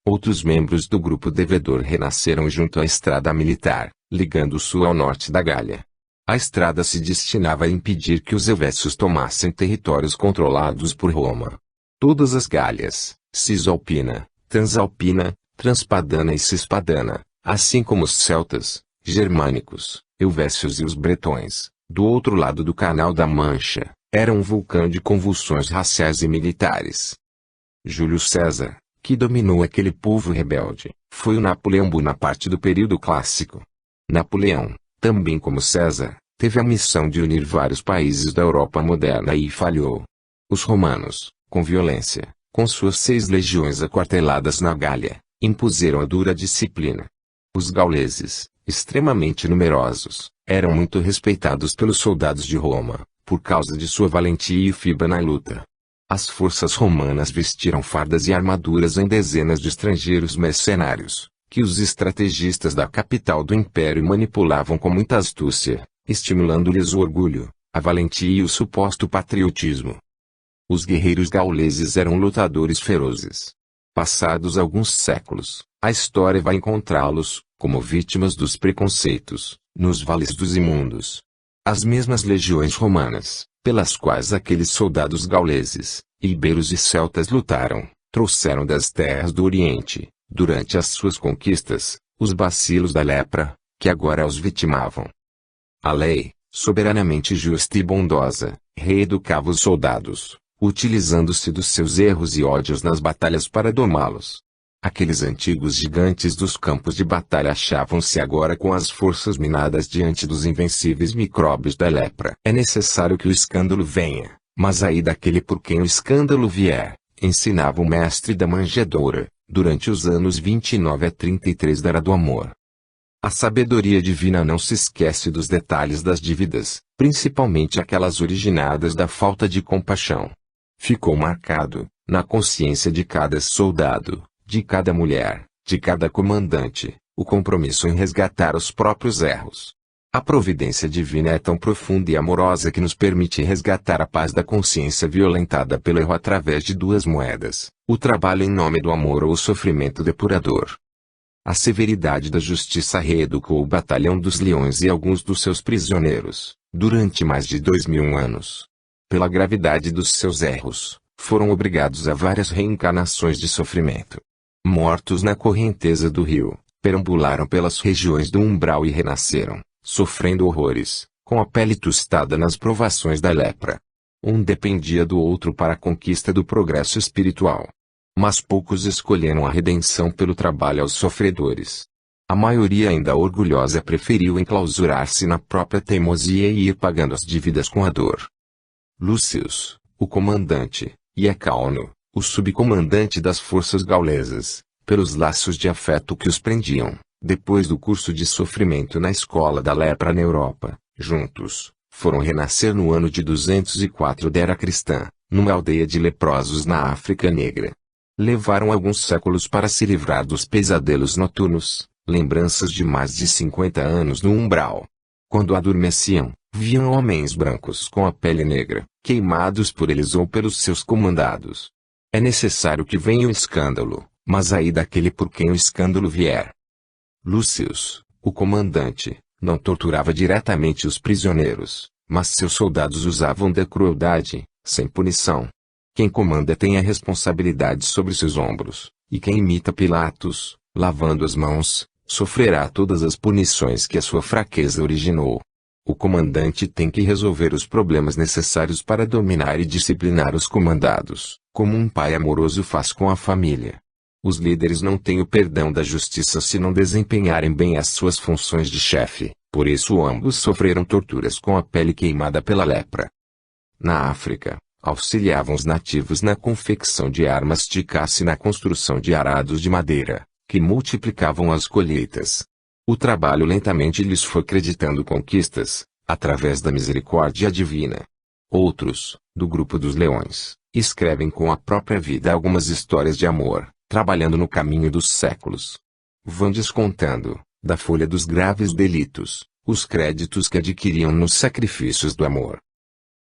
Outros membros do grupo devedor renasceram junto à estrada militar, ligando o sul ao norte da Gália. A estrada se destinava a impedir que os helvécios tomassem territórios controlados por Roma. Todas as Gálias, Cisalpina, Transalpina, Transpadana e Cispadana, assim como os celtas, germânicos, helvécios e os bretões, do outro lado do Canal da Mancha, eram um vulcão de convulsões raciais e militares. Júlio César, que dominou aquele povo rebelde, foi o Napoleão Bonaparte do período clássico. Napoleão, também como César, teve a missão de unir vários países da Europa moderna e falhou. Os romanos, com violência, com suas 6 legiões aquarteladas na Gália, impuseram a dura disciplina. Os gauleses, extremamente numerosos, eram muito respeitados pelos soldados de Roma, por causa de sua valentia e fibra na luta. As forças romanas vestiram fardas e armaduras em dezenas de estrangeiros mercenários, que os estrategistas da capital do império manipulavam com muita astúcia, estimulando-lhes o orgulho, a valentia e o suposto patriotismo. Os guerreiros gauleses eram lutadores ferozes. Passados alguns séculos, a história vai encontrá-los, como vítimas dos preconceitos, nos vales dos imundos. As mesmas legiões romanas, pelas quais aqueles soldados gauleses, iberos e celtas lutaram, trouxeram das terras do Oriente, durante as suas conquistas, os bacilos da lepra, que agora os vitimavam. A lei, soberanamente justa e bondosa, reeducava os soldados, utilizando-se dos seus erros e ódios nas batalhas para domá-los. Aqueles antigos gigantes dos campos de batalha achavam-se agora com as forças minadas diante dos invencíveis micróbios da lepra. É necessário que o escândalo venha, mas aí daquele por quem o escândalo vier, ensinava o mestre da manjedoura, durante os anos 29 a 33 da Era do Amor. A sabedoria divina não se esquece dos detalhes das dívidas, principalmente aquelas originadas da falta de compaixão. Ficou marcado, na consciência de cada soldado, de cada mulher, de cada comandante, o compromisso em resgatar os próprios erros. A providência divina é tão profunda e amorosa que nos permite resgatar a paz da consciência violentada pelo erro através de 2 moedas, o trabalho em nome do amor ou o sofrimento depurador. A severidade da justiça reeducou o batalhão dos leões e alguns dos seus prisioneiros, durante mais de 2000 anos. Pela gravidade dos seus erros, foram obrigados a várias reencarnações de sofrimento. Mortos na correnteza do rio, perambularam pelas regiões do umbral e renasceram, sofrendo horrores, com a pele tostada nas provações da lepra. Um dependia do outro para a conquista do progresso espiritual. Mas poucos escolheram a redenção pelo trabalho aos sofredores. A maioria ainda orgulhosa preferiu enclausurar-se na própria teimosia e ir pagando as dívidas com a dor. Lúcius, o comandante, e Ecauno, o subcomandante das forças gaulesas, pelos laços de afeto que os prendiam, depois do curso de sofrimento na escola da lepra na Europa, juntos, foram renascer no ano de 204 da Era Cristã, numa aldeia de leprosos na África Negra. Levaram alguns séculos para se livrar dos pesadelos noturnos, lembranças de mais de 50 anos no umbral. Quando adormeciam, viam homens brancos com a pele negra, queimados por eles ou pelos seus comandados. É necessário que venha o escândalo, mas aí daquele por quem o escândalo vier. Lúcius, o comandante, não torturava diretamente os prisioneiros, mas seus soldados usavam da crueldade, sem punição. Quem comanda tem a responsabilidade sobre seus ombros, e quem imita Pilatos, lavando as mãos, sofrerá todas as punições que a sua fraqueza originou. O comandante tem que resolver os problemas necessários para dominar e disciplinar os comandados, como um pai amoroso faz com a família. Os líderes não têm o perdão da justiça se não desempenharem bem as suas funções de chefe, por isso ambos sofreram torturas com a pele queimada pela lepra. Na África, auxiliavam os nativos na confecção de armas de caça e na construção de arados de madeira, que multiplicavam as colheitas. O trabalho lentamente lhes foi acreditando conquistas, através da misericórdia divina. Outros, do grupo dos leões, escrevem com a própria vida algumas histórias de amor, trabalhando no caminho dos séculos. Vão descontando, da folha dos graves delitos, os créditos que adquiriam nos sacrifícios do amor.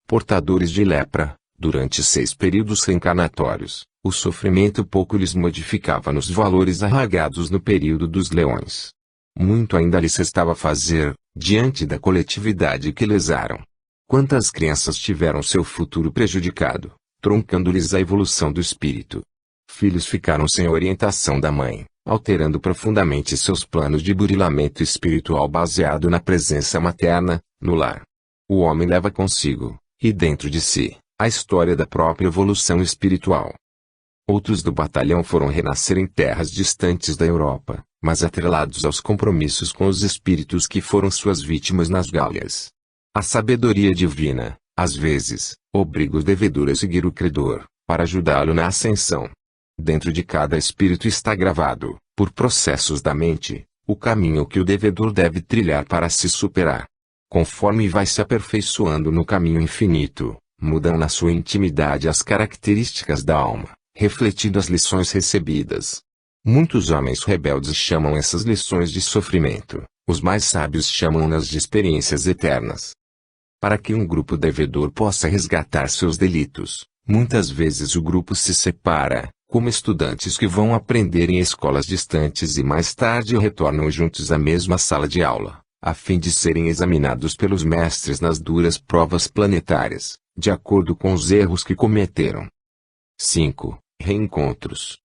Portadores de lepra, durante 6 períodos reencarnatórios, o sofrimento pouco lhes modificava nos valores arraigados no período dos leões. Muito ainda lhes restava fazer, diante da coletividade que lesaram. Quantas crianças tiveram seu futuro prejudicado, truncando-lhes a evolução do espírito. Filhos ficaram sem orientação da mãe, alterando profundamente seus planos de burilamento espiritual baseado na presença materna, no lar. O homem leva consigo, e dentro de si, a história da própria evolução espiritual. Outros do batalhão foram renascer em terras distantes da Europa, mas atrelados aos compromissos com os espíritos que foram suas vítimas nas Gálias. A sabedoria divina, às vezes, obriga o devedor a seguir o credor, para ajudá-lo na ascensão. Dentro de cada espírito está gravado, por processos da mente, o caminho que o devedor deve trilhar para se superar. Conforme vai se aperfeiçoando no caminho infinito, mudam na sua intimidade as características da alma, refletindo as lições recebidas. Muitos homens rebeldes chamam essas lições de sofrimento, os mais sábios chamam-nas de experiências eternas. Para que um grupo devedor possa resgatar seus delitos, muitas vezes o grupo se separa, como estudantes que vão aprender em escolas distantes e mais tarde retornam juntos à mesma sala de aula, a fim de serem examinados pelos mestres nas duras provas planetárias, de acordo com os erros que cometeram. 5. Reencontros.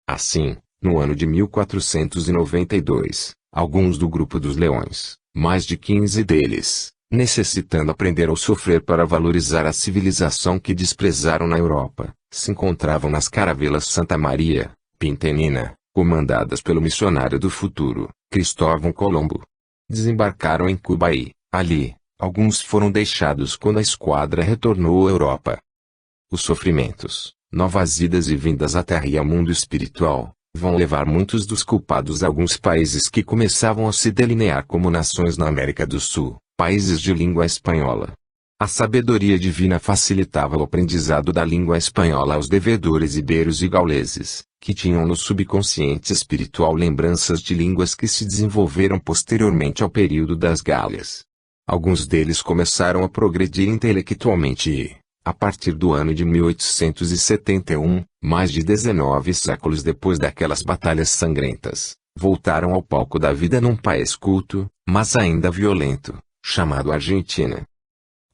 Assim, no ano de 1492, alguns do grupo dos leões, mais de 15 deles, necessitando aprender ou sofrer para valorizar a civilização que desprezaram na Europa, se encontravam nas caravelas Santa Maria, Pinta e Nina, comandadas pelo missionário do futuro, Cristóvão Colombo. Desembarcaram em Cuba e, ali, alguns foram deixados quando a esquadra retornou à Europa. Os sofrimentos, novas idas e vindas à terra e ao mundo espiritual, vão levar muitos dos culpados a alguns países que começavam a se delinear como nações na América do Sul, países de língua espanhola. A sabedoria divina facilitava o aprendizado da língua espanhola aos devedores ibeiros e gauleses, que tinham no subconsciente espiritual lembranças de línguas que se desenvolveram posteriormente ao período das Gálias. Alguns deles começaram a progredir intelectualmente e, a partir do ano de 1871, mais de 19 séculos depois daquelas batalhas sangrentas, voltaram ao palco da vida num país culto, mas ainda violento, chamado Argentina.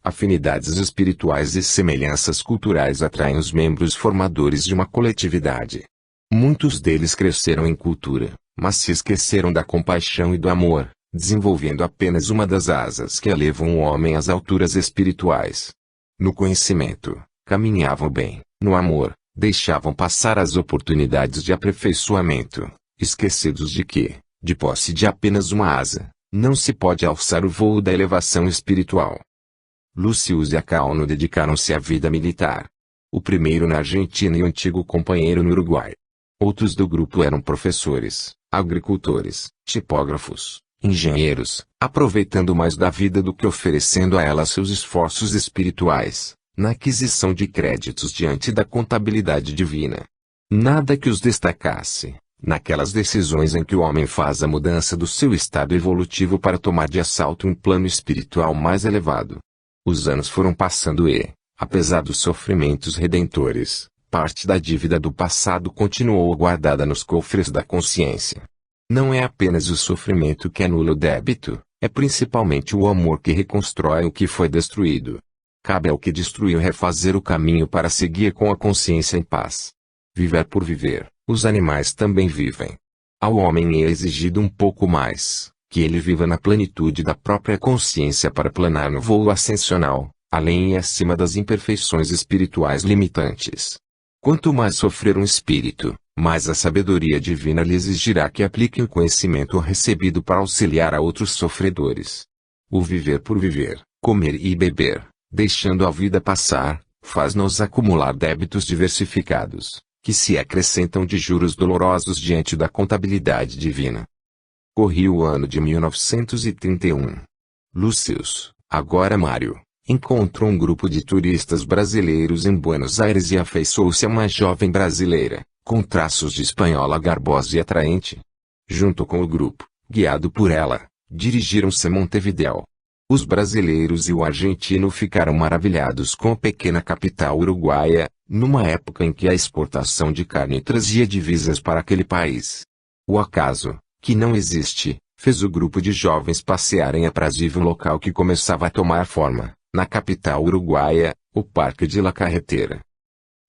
Afinidades espirituais e semelhanças culturais atraem os membros formadores de uma coletividade. Muitos deles cresceram em cultura, mas se esqueceram da compaixão e do amor, desenvolvendo apenas uma das asas que elevam o homem às alturas espirituais. No conhecimento, caminhavam bem, no amor, deixavam passar as oportunidades de aperfeiçoamento, esquecidos de que, de posse de apenas uma asa, não se pode alçar o voo da elevação espiritual. Lúcius e Acauno dedicaram-se à vida militar. O primeiro na Argentina e o antigo companheiro no Uruguai. Outros do grupo eram professores, agricultores, tipógrafos, engenheiros, aproveitando mais da vida do que oferecendo a ela seus esforços espirituais, na aquisição de créditos diante da contabilidade divina. Nada que os destacasse, naquelas decisões em que o homem faz a mudança do seu estado evolutivo para tomar de assalto um plano espiritual mais elevado. Os anos foram passando e, apesar dos sofrimentos redentores, parte da dívida do passado continuou guardada nos cofres da consciência. Não é apenas o sofrimento que anula o débito, é principalmente o amor que reconstrói o que foi destruído. Cabe ao que destruiu refazer o caminho para seguir com a consciência em paz. Viver por viver, os animais também vivem. Ao homem é exigido um pouco mais, que ele viva na plenitude da própria consciência para planar no voo ascensional, além e acima das imperfeições espirituais limitantes. Quanto mais sofrer um espírito, mais a sabedoria divina lhe exigirá que aplique o conhecimento recebido para auxiliar a outros sofredores. O viver por viver, comer e beber, deixando a vida passar, faz-nos acumular débitos diversificados, que se acrescentam de juros dolorosos diante da contabilidade divina. Corria o ano de 1931. Lúcius, agora Mário, encontrou um grupo de turistas brasileiros em Buenos Aires e afeiçoou-se a uma jovem brasileira, com traços de espanhola garbosa e atraente. Junto com o grupo, guiado por ela, dirigiram-se a Montevidéu. Os brasileiros e o argentino ficaram maravilhados com a pequena capital uruguaia, numa época em que a exportação de carne trazia divisas para aquele país. O acaso, que não existe, fez o grupo de jovens passear em aprazível local que começava a tomar forma, na capital uruguaia, o Parque de la Carretera.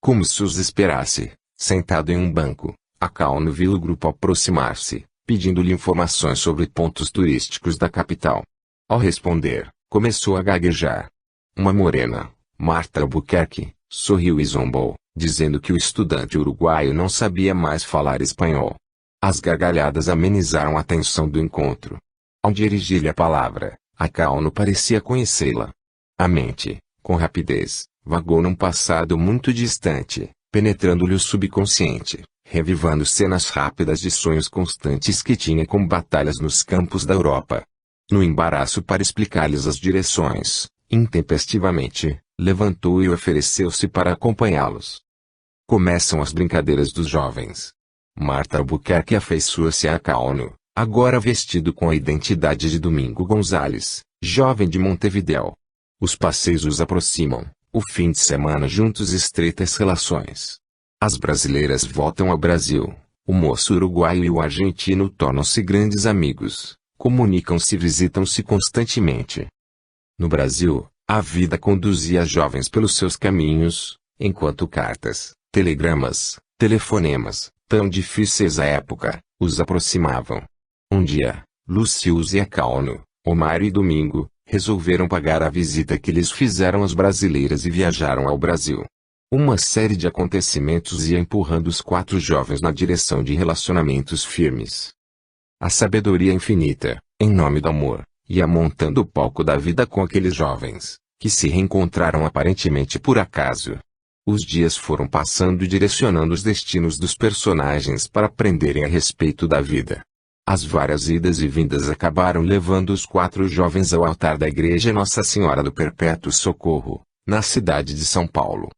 Como se os esperasse, sentado em um banco, Acauno viu o grupo aproximar-se, pedindo-lhe informações sobre pontos turísticos da capital. Ao responder, começou a gaguejar. Uma morena, Marta Albuquerque, sorriu e zombou, dizendo que o estudante uruguaio não sabia mais falar espanhol. As gargalhadas amenizaram a tensão do encontro. Ao dirigir-lhe a palavra, Acauno parecia conhecê-la. A mente, com rapidez, vagou num passado muito distante, penetrando-lhe o subconsciente, revivando cenas rápidas de sonhos constantes que tinha com batalhas nos campos da Europa. No embaraço para explicar-lhes as direções, intempestivamente, levantou e ofereceu-se para acompanhá-los. Começam as brincadeiras dos jovens. Marta Albuquerque afeiçoa-se a Acauno, agora vestido com a identidade de Domingo Gonzalez, jovem de Montevidéu. Os passeios os aproximam, o fim de semana juntos estreitas relações. As brasileiras voltam ao Brasil, o moço uruguaio e o argentino tornam-se grandes amigos. Comunicam-se e visitam-se constantemente. No Brasil, a vida conduzia as jovens pelos seus caminhos, enquanto cartas, telegramas, telefonemas, tão difíceis à época, os aproximavam. Um dia, Lucius e Acauno, Omar e Domingo, resolveram pagar a visita que lhes fizeram as brasileiras e viajaram ao Brasil. Uma série de acontecimentos ia empurrando os quatro jovens na direção de relacionamentos firmes. A sabedoria infinita, em nome do amor, ia montando o palco da vida com aqueles jovens, que se reencontraram aparentemente por acaso. Os dias foram passando e direcionando os destinos dos personagens para aprenderem a respeito da vida. As várias idas e vindas acabaram levando os quatro jovens ao altar da igreja Nossa Senhora do Perpétuo Socorro, na cidade de São Paulo.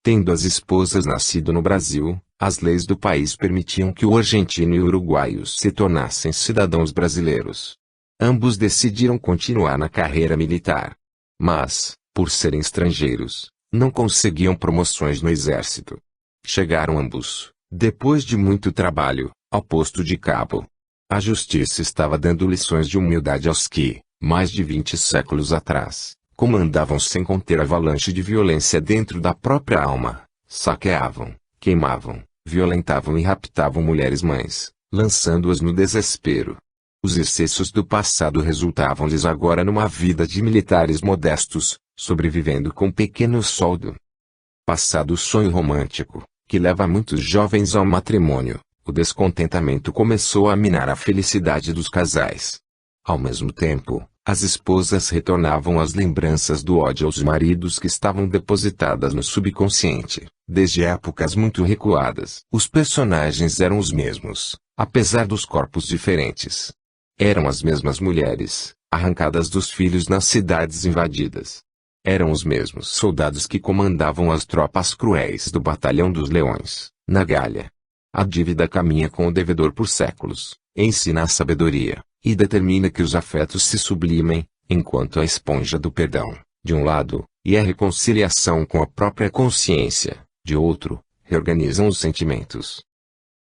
Tendo as esposas nascido no Brasil, as leis do país permitiam que o argentino e o uruguaio se tornassem cidadãos brasileiros. Ambos decidiram continuar na carreira militar. Mas, por serem estrangeiros, não conseguiam promoções no exército. Chegaram ambos, depois de muito trabalho, ao posto de cabo. A justiça estava dando lições de humildade aos que, mais de 20 séculos atrás, comandavam sem conter avalanche de violência dentro da própria alma, saqueavam, queimavam, violentavam e raptavam mulheres mães, lançando-as no desespero. Os excessos do passado resultavam-lhes agora numa vida de militares modestos, sobrevivendo com pequeno soldo. Passado o sonho romântico, que leva muitos jovens ao matrimônio, o descontentamento começou a minar a felicidade dos casais. Ao mesmo tempo, as esposas retornavam às lembranças do ódio aos maridos que estavam depositadas no subconsciente, desde épocas muito recuadas. Os personagens eram os mesmos, apesar dos corpos diferentes. Eram as mesmas mulheres, arrancadas dos filhos nas cidades invadidas. Eram os mesmos soldados que comandavam as tropas cruéis do Batalhão dos Leões, na Gália. A dívida caminha com o devedor por séculos, ensina a sabedoria, e determina que os afetos se sublimem, enquanto a esponja do perdão, de um lado, e a reconciliação com a própria consciência, de outro, reorganizam os sentimentos.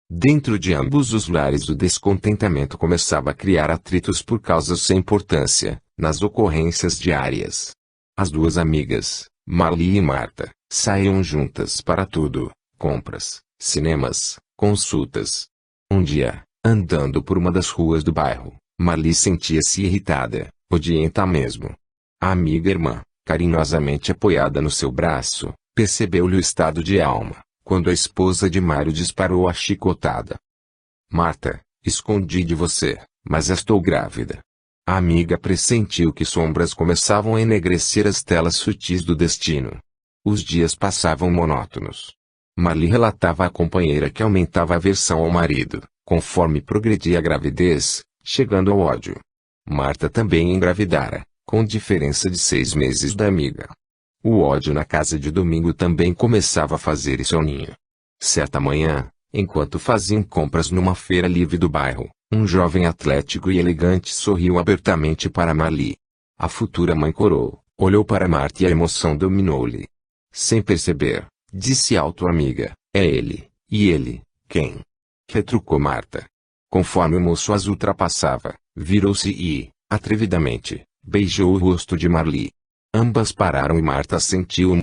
Dentro de ambos os lares o descontentamento começava a criar atritos por causas sem importância, nas ocorrências diárias. As duas amigas, Marli e Marta, saíam juntas para tudo, compras, cinemas, consultas. Um dia, andando por uma das ruas do bairro, Marli sentia-se irritada, odienta mesmo. A amiga irmã, carinhosamente apoiada no seu braço, percebeu-lhe o estado de alma, quando a esposa de Mário disparou a chicotada. Marta, escondi de você, mas estou grávida. A amiga pressentiu que sombras começavam a enegrecer as telas sutis do destino. Os dias passavam monótonos. Marli relatava à companheira que aumentava a aversão ao marido, conforme progredia a gravidez, chegando ao ódio. Marta também engravidara, com diferença de 6 meses da amiga. O ódio na casa de Domingo também começava a fazer seu ninho. Certa manhã, enquanto faziam compras numa feira livre do bairro, Um jovem atlético e elegante sorriu abertamente para Marli. A futura mãe corou, olhou para Marta e a emoção dominou-lhe. Sem perceber, disse alto à amiga, é ele, e ele, quem? Retrucou Marta. Conforme o moço as ultrapassava, virou-se e, atrevidamente, beijou o rosto de Marli. Ambas pararam e Marta sentiu